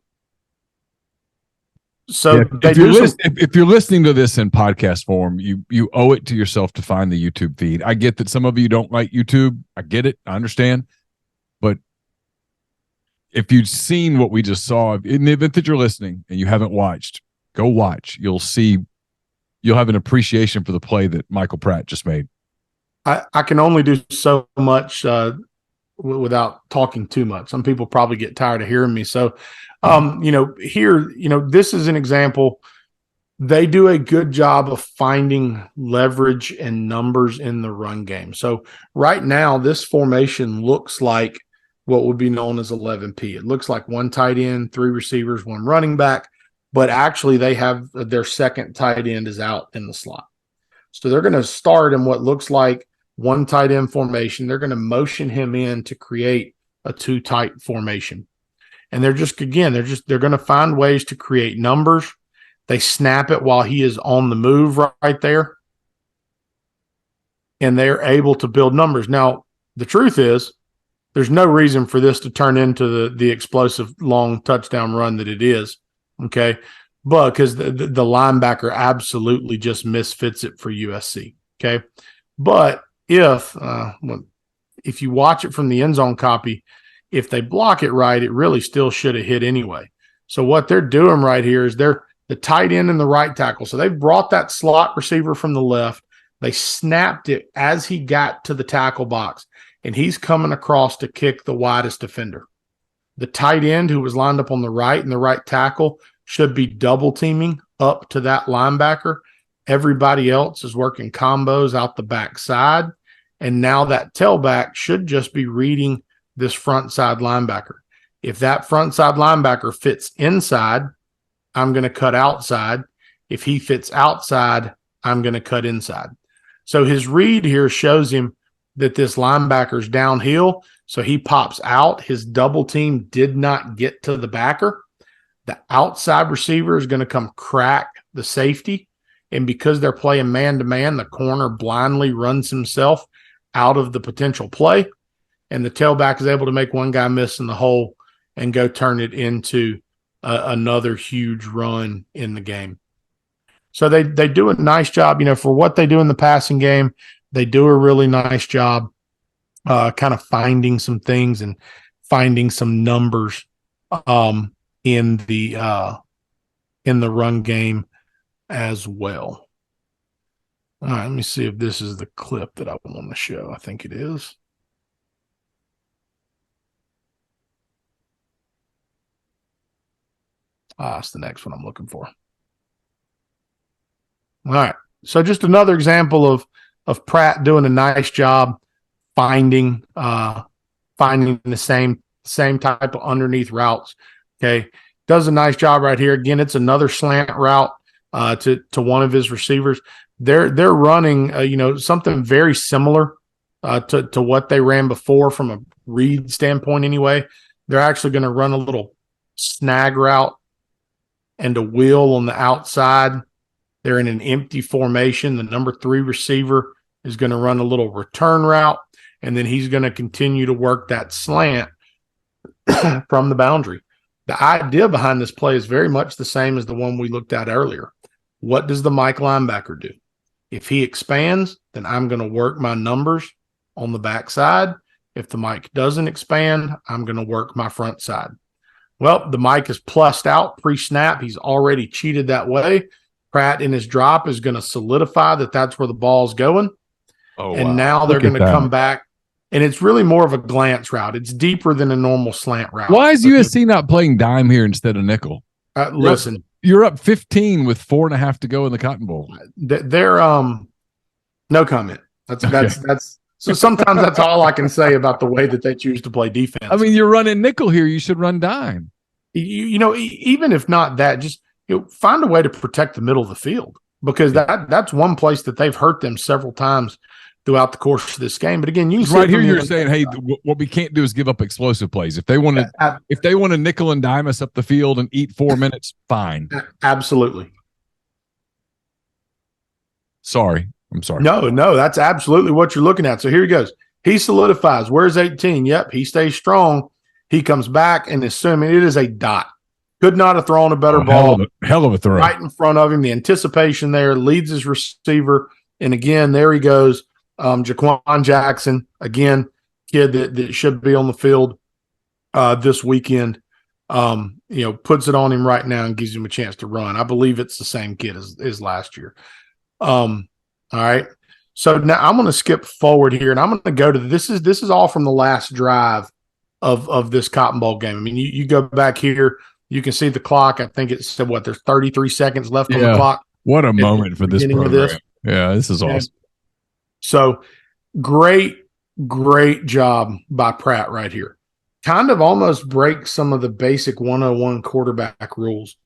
So if you're listening to this in podcast form, you owe it to yourself to find the YouTube feed. I get that some of you don't like YouTube. I get it. I understand. But if you've seen what we just saw, in the event that you're listening and you haven't watched, go watch. You'll have an appreciation for the play that Michael Pratt just made. I can only do so much without talking too much. Some people probably get tired of hearing me. So, here, this is an example. They do a good job of finding leverage and numbers in the run game. So right now, this formation looks like what would be known as 11P. It looks like 1 tight end, 3 receivers, 1 running back, but actually they have their second tight end is out in the slot. So they're going to start in what looks like 1 tight end formation. They're going to motion him in to create a 2 tight formation. And they're going to find ways to create numbers. They snap it while he is on the move right there. And they're able to build numbers. Now, the truth is, there's no reason for this to turn into the explosive long touchdown run that it is, okay? But because the linebacker absolutely just misfits it for USC, okay? But if if you watch it from the end zone copy, if they block it right, it really still should have hit anyway. So what they're doing right here is they're the tight end and the right tackle. So they've brought that slot receiver from the left. They snapped it as he got to the tackle box, and he's coming across to kick the widest defender. The tight end who was lined up on the right and the right tackle should be double teaming up to that linebacker. Everybody else is working combos out the backside. And now that tailback should just be reading this front side linebacker. If that front side linebacker fits inside, I'm going to cut outside. If he fits outside, I'm going to cut inside. So his read here shows him that this linebacker's downhill. So he pops out. His double team did not get to the backer. The outside receiver is going to come crack the safety. And because they're playing man-to-man, the corner blindly runs himself out of the potential play. And the tailback is able to make one guy miss in the hole and go turn it into another huge run in the game. So they do a nice job, for what they do in the passing game. They do a really nice job kind of finding some things and finding some numbers in the run game as well. All right, let me see if this is the clip that I want to show. I think it is. It's the next one I'm looking for. All right, so just another example of Pratt doing a nice job finding the same type of underneath routes. Okay, does a nice job right here. Again, it's another slant route to one of his receivers. They're running something very similar to what they ran before from a read standpoint. Anyway, they're actually going to run a little snag route and a wheel on the outside. They're in an empty formation. The number 3 receiver is going to run a little return route, and then he's going to continue to work that slant from the boundary. The idea behind this play is very much the same as the one we looked at earlier. What does the Mike linebacker do? If he expands, then I'm going to work my numbers on the backside. If the Mike doesn't expand, I'm going to work my front side. Well, the Mike is plussed out pre-snap. He's already cheated that way. Pratt in his drop is going to solidify that that's where the ball's going. Oh, and wow. now they're going to come back, and it's really more of a glance route. It's deeper than a normal slant route. Why is USC not playing dime here instead of nickel? Listen, you're up 15 with 4.5 to go in the Cotton Bowl. They're no comment. That's so sometimes that's all I can say about the way that they choose to play defense. I mean, you're running nickel here. You should run dime. Even if not that, just find a way to protect the middle of the field, because that's one place that they've hurt them several times throughout the course of this game. But again, you right here, you're saying, hey, what we can't do is give up explosive plays. If they want to nickel and dime us up the field and eat 4 minutes, fine. Absolutely. I'm sorry. No, that's absolutely what you're looking at. So here he goes. He solidifies. Where's 18? Yep, he stays strong. He comes back, and assuming it is a dot. Could not have thrown a better ball. Hell of a throw. Right in front of him. The anticipation there, leads his receiver. And again, there he goes. Jaquan Jackson, again, kid that should be on the field this weekend. Puts it on him right now and gives him a chance to run. I believe it's the same kid as last year. All right. So now I'm going to skip forward here, and I'm going to go to this is all from the last drive of this Cotton Bowl game. I mean, you go back here, you can see the clock. I think it said there's 33 seconds left on the clock. What a moment for this program. Yeah, this is awesome. So great job by Pratt right here. Kind of almost breaks some of the basic 101 quarterback rules,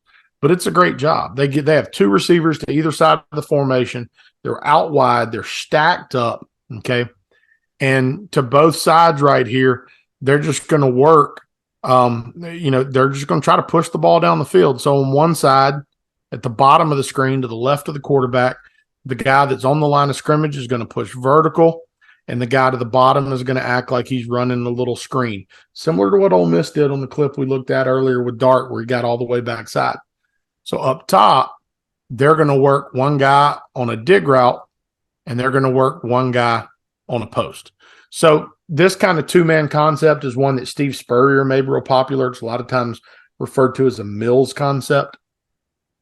but it's a great job. They have 2 receivers to either side of the formation. They're out wide. They're stacked up. Okay. And to both sides right here, they're just going to work. They're just going to try to push the ball down the field. So on one side, at the bottom of the screen to the left of the quarterback, the guy that's on the line of scrimmage is going to push vertical, and the guy to the bottom is going to act like he's running a little screen, similar to what Ole Miss did on the clip we looked at earlier with Dart, where he got all the way backside. So up top, they're going to work one guy on a dig route, and they're going to work one guy on a post. So this kind of two-man concept is one that Steve Spurrier made real popular. It's a lot of times referred to as a Mills concept.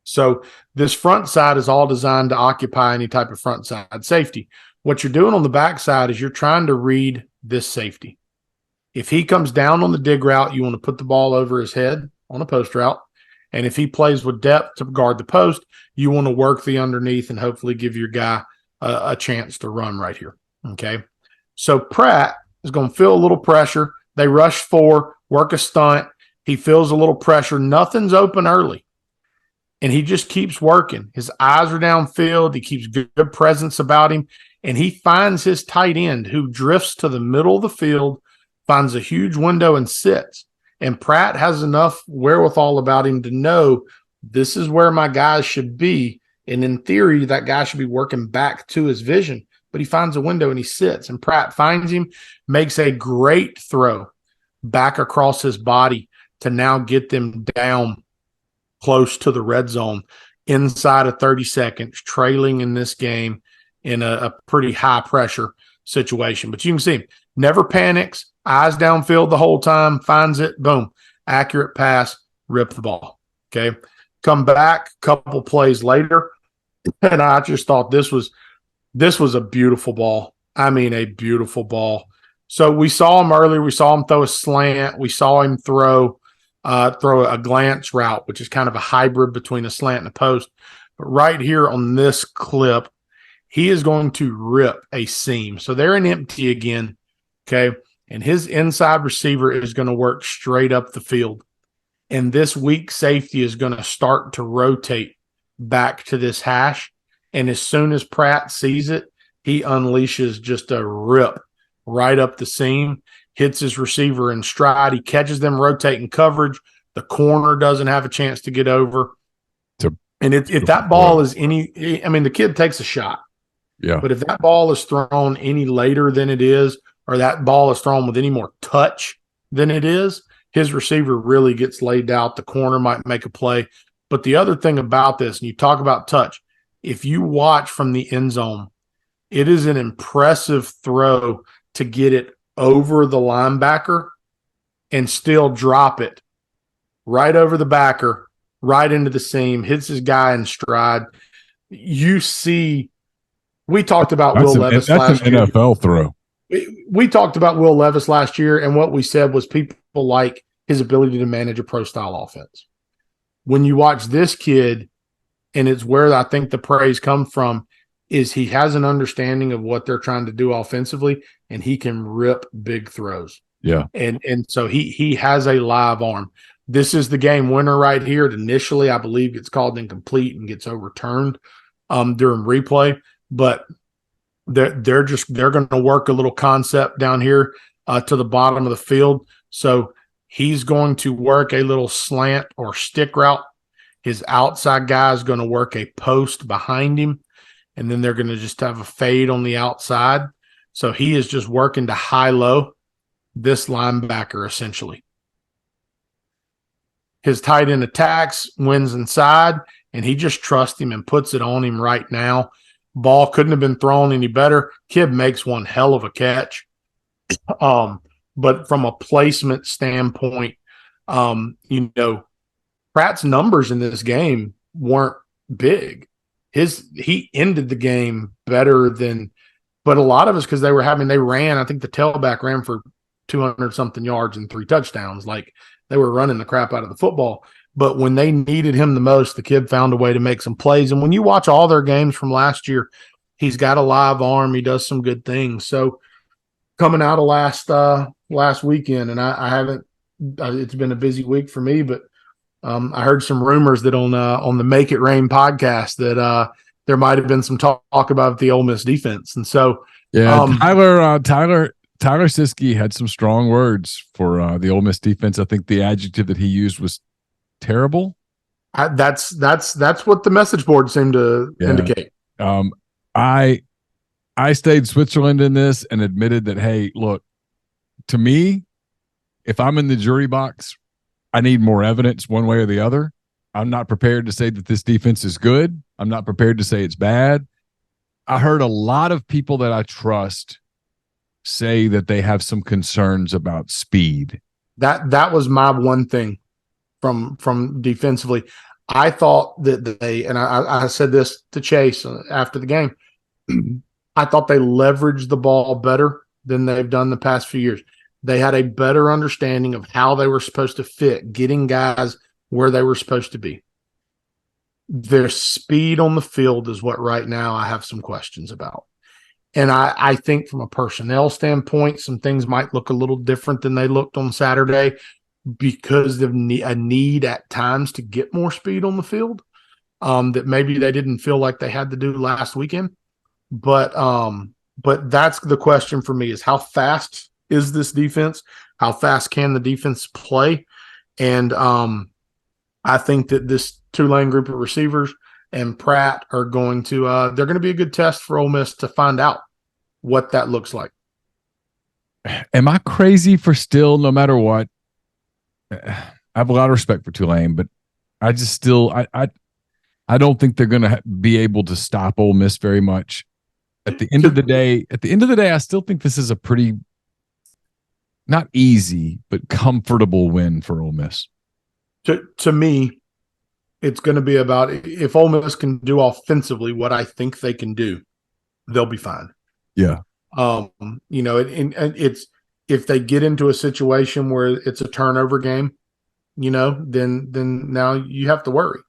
So this front side is all designed to occupy any type of front side safety. What you're doing on the back side is you're trying to read this safety. If he comes down on the dig route, you want to put the ball over his head on a post route. And if he plays with depth to guard the post, you want to work the underneath and hopefully give your guy a chance to run right here. Okay. So Pratt is going to feel a little pressure. They rush 4, work a stunt. He feels a little pressure. Nothing's open early. And he just keeps working. His eyes are downfield. He keeps good presence about him. And he finds his tight end who drifts to the middle of the field, finds a huge window and sits. And Pratt has enough wherewithal about him to know this is where my guys should be. And in theory, that guy should be working back to his vision. But he finds a window and he sits. And Pratt finds him, makes a great throw back across his body to now get them down close to the red zone inside of 30 seconds, trailing in this game in a pretty high pressure situation. But you can see him never panics, eyes downfield the whole time, finds it, boom, accurate pass, rip the ball. Okay. Come back a couple plays later, and I just thought this was a beautiful ball. I mean, a beautiful ball. So we saw him earlier. We saw him throw a slant. We saw him throw a glance route, which is kind of a hybrid between a slant and a post. But right here on this clip, he is going to rip a seam. So they're in empty again, okay? And his inside receiver is going to work straight up the field. And this weak safety is going to start to rotate back to this hash. And as soon as Pratt sees it, he unleashes just a rip right up the seam, hits his receiver in stride. He catches them rotating coverage. The corner doesn't have a chance to get over. And if that ball is the kid takes a shot. Yeah. But if that ball is thrown any later than it is, or that ball is thrown with any more touch than it is, his receiver really gets laid out. The corner might make a play. But the other thing about this, and you talk about touch, if you watch from the end zone, it is an impressive throw to get it over the linebacker and still drop it right over the backer, right into the seam, hits his guy in stride. You see, we talked about Will Levis last year. That's an NFL throw. We talked about Will Levis last year, and what we said was people like his ability to manage a pro-style offense. When you watch this kid, and it's where I think the praise comes from, is he has an understanding of what they're trying to do offensively, and he can rip big throws. Yeah. And so he has a live arm. This is the game winner right here. It initially, I believe, gets called incomplete and gets overturned during replay. But they're going to work a little concept down here to the bottom of the field. So he's going to work a little slant or stick route. His outside guy is going to work a post behind him, and then they're going to just have a fade on the outside. So he is just working to high-low this linebacker essentially. His tight end attacks, wins inside, and he just trusts him and puts it on him right now. Ball couldn't have been thrown any better. Kid makes one hell of a catch. But from a placement standpoint, Pratt's numbers in this game weren't big. He ended the game better than, but a lot of us, because they ran, I think the tailback ran for 200 something yards and 3 touchdowns. Like, they were running the crap out of the football. But when they needed him the most, the kid found a way to make some plays. And when you watch all their games from last year, he's got a live arm. He does some good things. So coming out of last weekend, and I haven't, it's been a busy week for me, but I heard some rumors that on the Make It Rain podcast that there might have been some talk about the Ole Miss defense. And so Tyler Siskey had some strong words for the Ole Miss defense. I think the adjective that he used was terrible. That's what the message board seemed to indicate. I stayed Switzerland in this and admitted that, hey, look, to me, if I'm in the jury box, I need more evidence one way or the other. I'm not prepared to say that this defense is good. I'm not prepared to say it's bad. I heard a lot of people that I trust say that they have some concerns about speed. That was my one thing from defensively. I thought that they, and I said this to Chase after the game, I thought they leveraged the ball better than they've done the past few years. They had a better understanding of how they were supposed to fit, getting guys where they were supposed to be. Their speed on the field is what right now I have some questions about. And I think from a personnel standpoint, some things might look a little different than they looked on Saturday because of a need at times to get more speed on the field that maybe they didn't feel like they had to do last weekend. But that's the question for me, is how fast is this defense? How fast can the defense play? And I think that this Tulane group of receivers and Pratt are going to they're going to be a good test for Ole Miss to find out what that looks like. Am I crazy for still, no matter what? I have a lot of respect for Tulane, but I just still I don't think they're going to be able to stop Ole Miss very much. At the end of the day, I still think this is a pretty not easy but comfortable win for Ole Miss. To me, it's going to be about if Ole Miss can do offensively what I think they can do, they'll be fine. Yeah. It's if they get into a situation where it's a turnover game, then now you have to worry.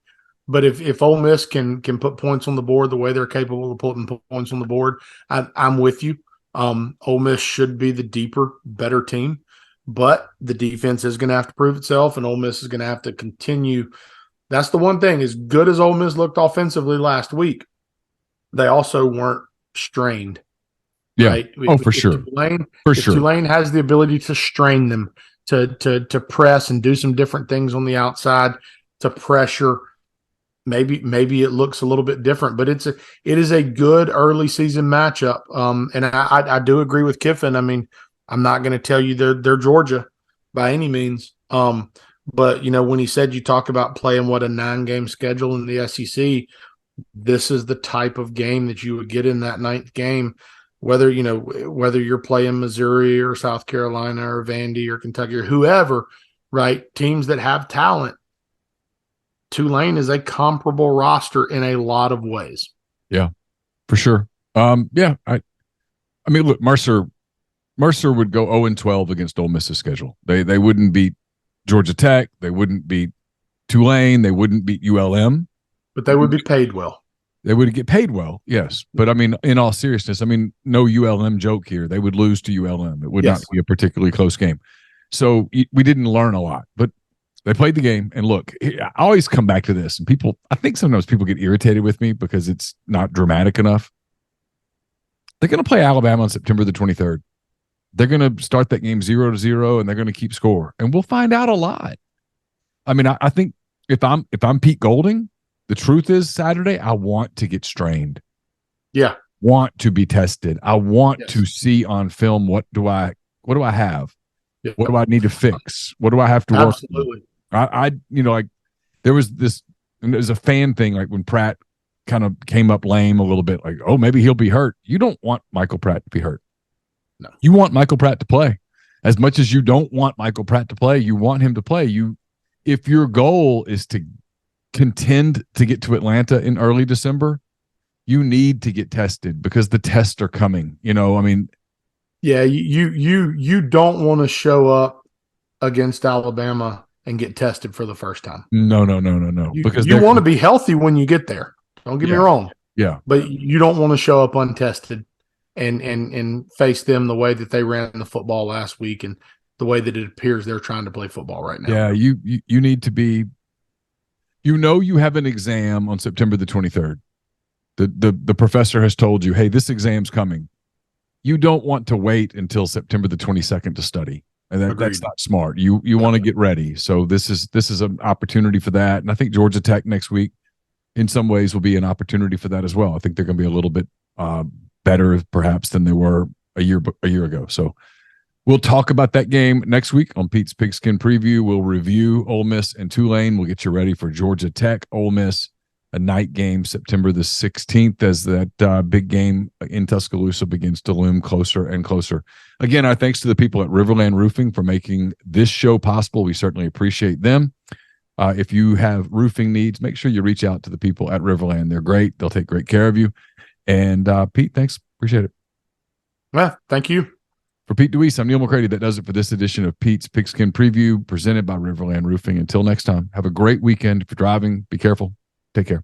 But if Ole Miss can put points on the board the way they're capable of putting points on the board, I'm with you. Ole Miss should be the deeper, better team, but the defense is going to have to prove itself, and Ole Miss is going to have to continue. That's the one thing. As good as Ole Miss looked offensively last week, they also weren't strained. Yeah. Right? For sure. Tulane has the ability to strain them, to press and do some different things on the outside, to pressure. Maybe it looks a little bit different, but it is a good early season matchup. And I do agree with Kiffin. I mean, I'm not going to tell you they're Georgia by any means. But when he said you talk about playing a 9-game schedule in the SEC, this is the type of game that you would get in that 9th game, whether you're playing Missouri or South Carolina or Vandy or Kentucky or whoever, right? Teams that have talent. Tulane is a comparable roster in a lot of ways. Yeah, for sure. I mean, look, Mercer would go 0-12 against Ole Miss's schedule. They wouldn't beat Georgia Tech. They wouldn't beat Tulane. They wouldn't beat ULM. But they would be paid well. They would get paid well, yes. But, I mean, in all seriousness, no ULM joke here. They would lose to ULM. It would not be a particularly close game. So we didn't learn a lot. But they played the game. And, look, I always come back to this. And I think sometimes people get irritated with me because it's not dramatic enough. They're going to play Alabama on September the 23rd. They're going to start that game 0-0, and they're going to keep score. And we'll find out a lot. I mean, I think if I'm Pete Golding, the truth is Saturday, I want to get strained. Yeah. Want to be tested. I want to see on film what do I have? Yeah. What do I need to fix? What do I have to work? Absolutely. There was a fan thing, like when Pratt kind of came up lame a little bit, like, oh, maybe he'll be hurt. You don't want Michael Pratt to be hurt. No. You want Michael Pratt to play. As much as you don't want Michael Pratt to play, you want him to play. If your goal is to contend to get to Atlanta in early December, you need to get tested because the tests are coming. You don't want to show up against Alabama and get tested for the first time. No. Because you want to be healthy when you get there. Don't get me wrong. Yeah. But you don't want to show up untested and face them the way that they ran the football last week and the way that it appears they're trying to play football right now. Yeah, you need to be. You have an exam on September the 23rd. The professor has told you, hey, this exam's coming. You don't want to wait until September the 22nd to study. And that's not smart. You want to get ready. So this is an opportunity for that. And I think Georgia Tech next week, in some ways, will be an opportunity for that as well. I think they're going to be a little bit better, perhaps, than they were a year ago. So we'll talk about that game next week on Pete's Pigskin Preview. We'll review Ole Miss and Tulane. We'll get you ready for Georgia Tech, Ole Miss, a night game, September the 16th, as that big game in Tuscaloosa begins to loom closer and closer. Again, our thanks to the people at Riverland Roofing for making this show possible. We certainly appreciate them. If you have roofing needs, make sure you reach out to the people at Riverland. They're great. They'll take great care of you. And Pete, thanks. Appreciate it. Well, thank you. For Pete DeWeese, I'm Neil McCready. That does it for this edition of Pete's Pigskin Preview, presented by Riverland Roofing. Until next time, have a great weekend. If you're driving, be careful. Take care.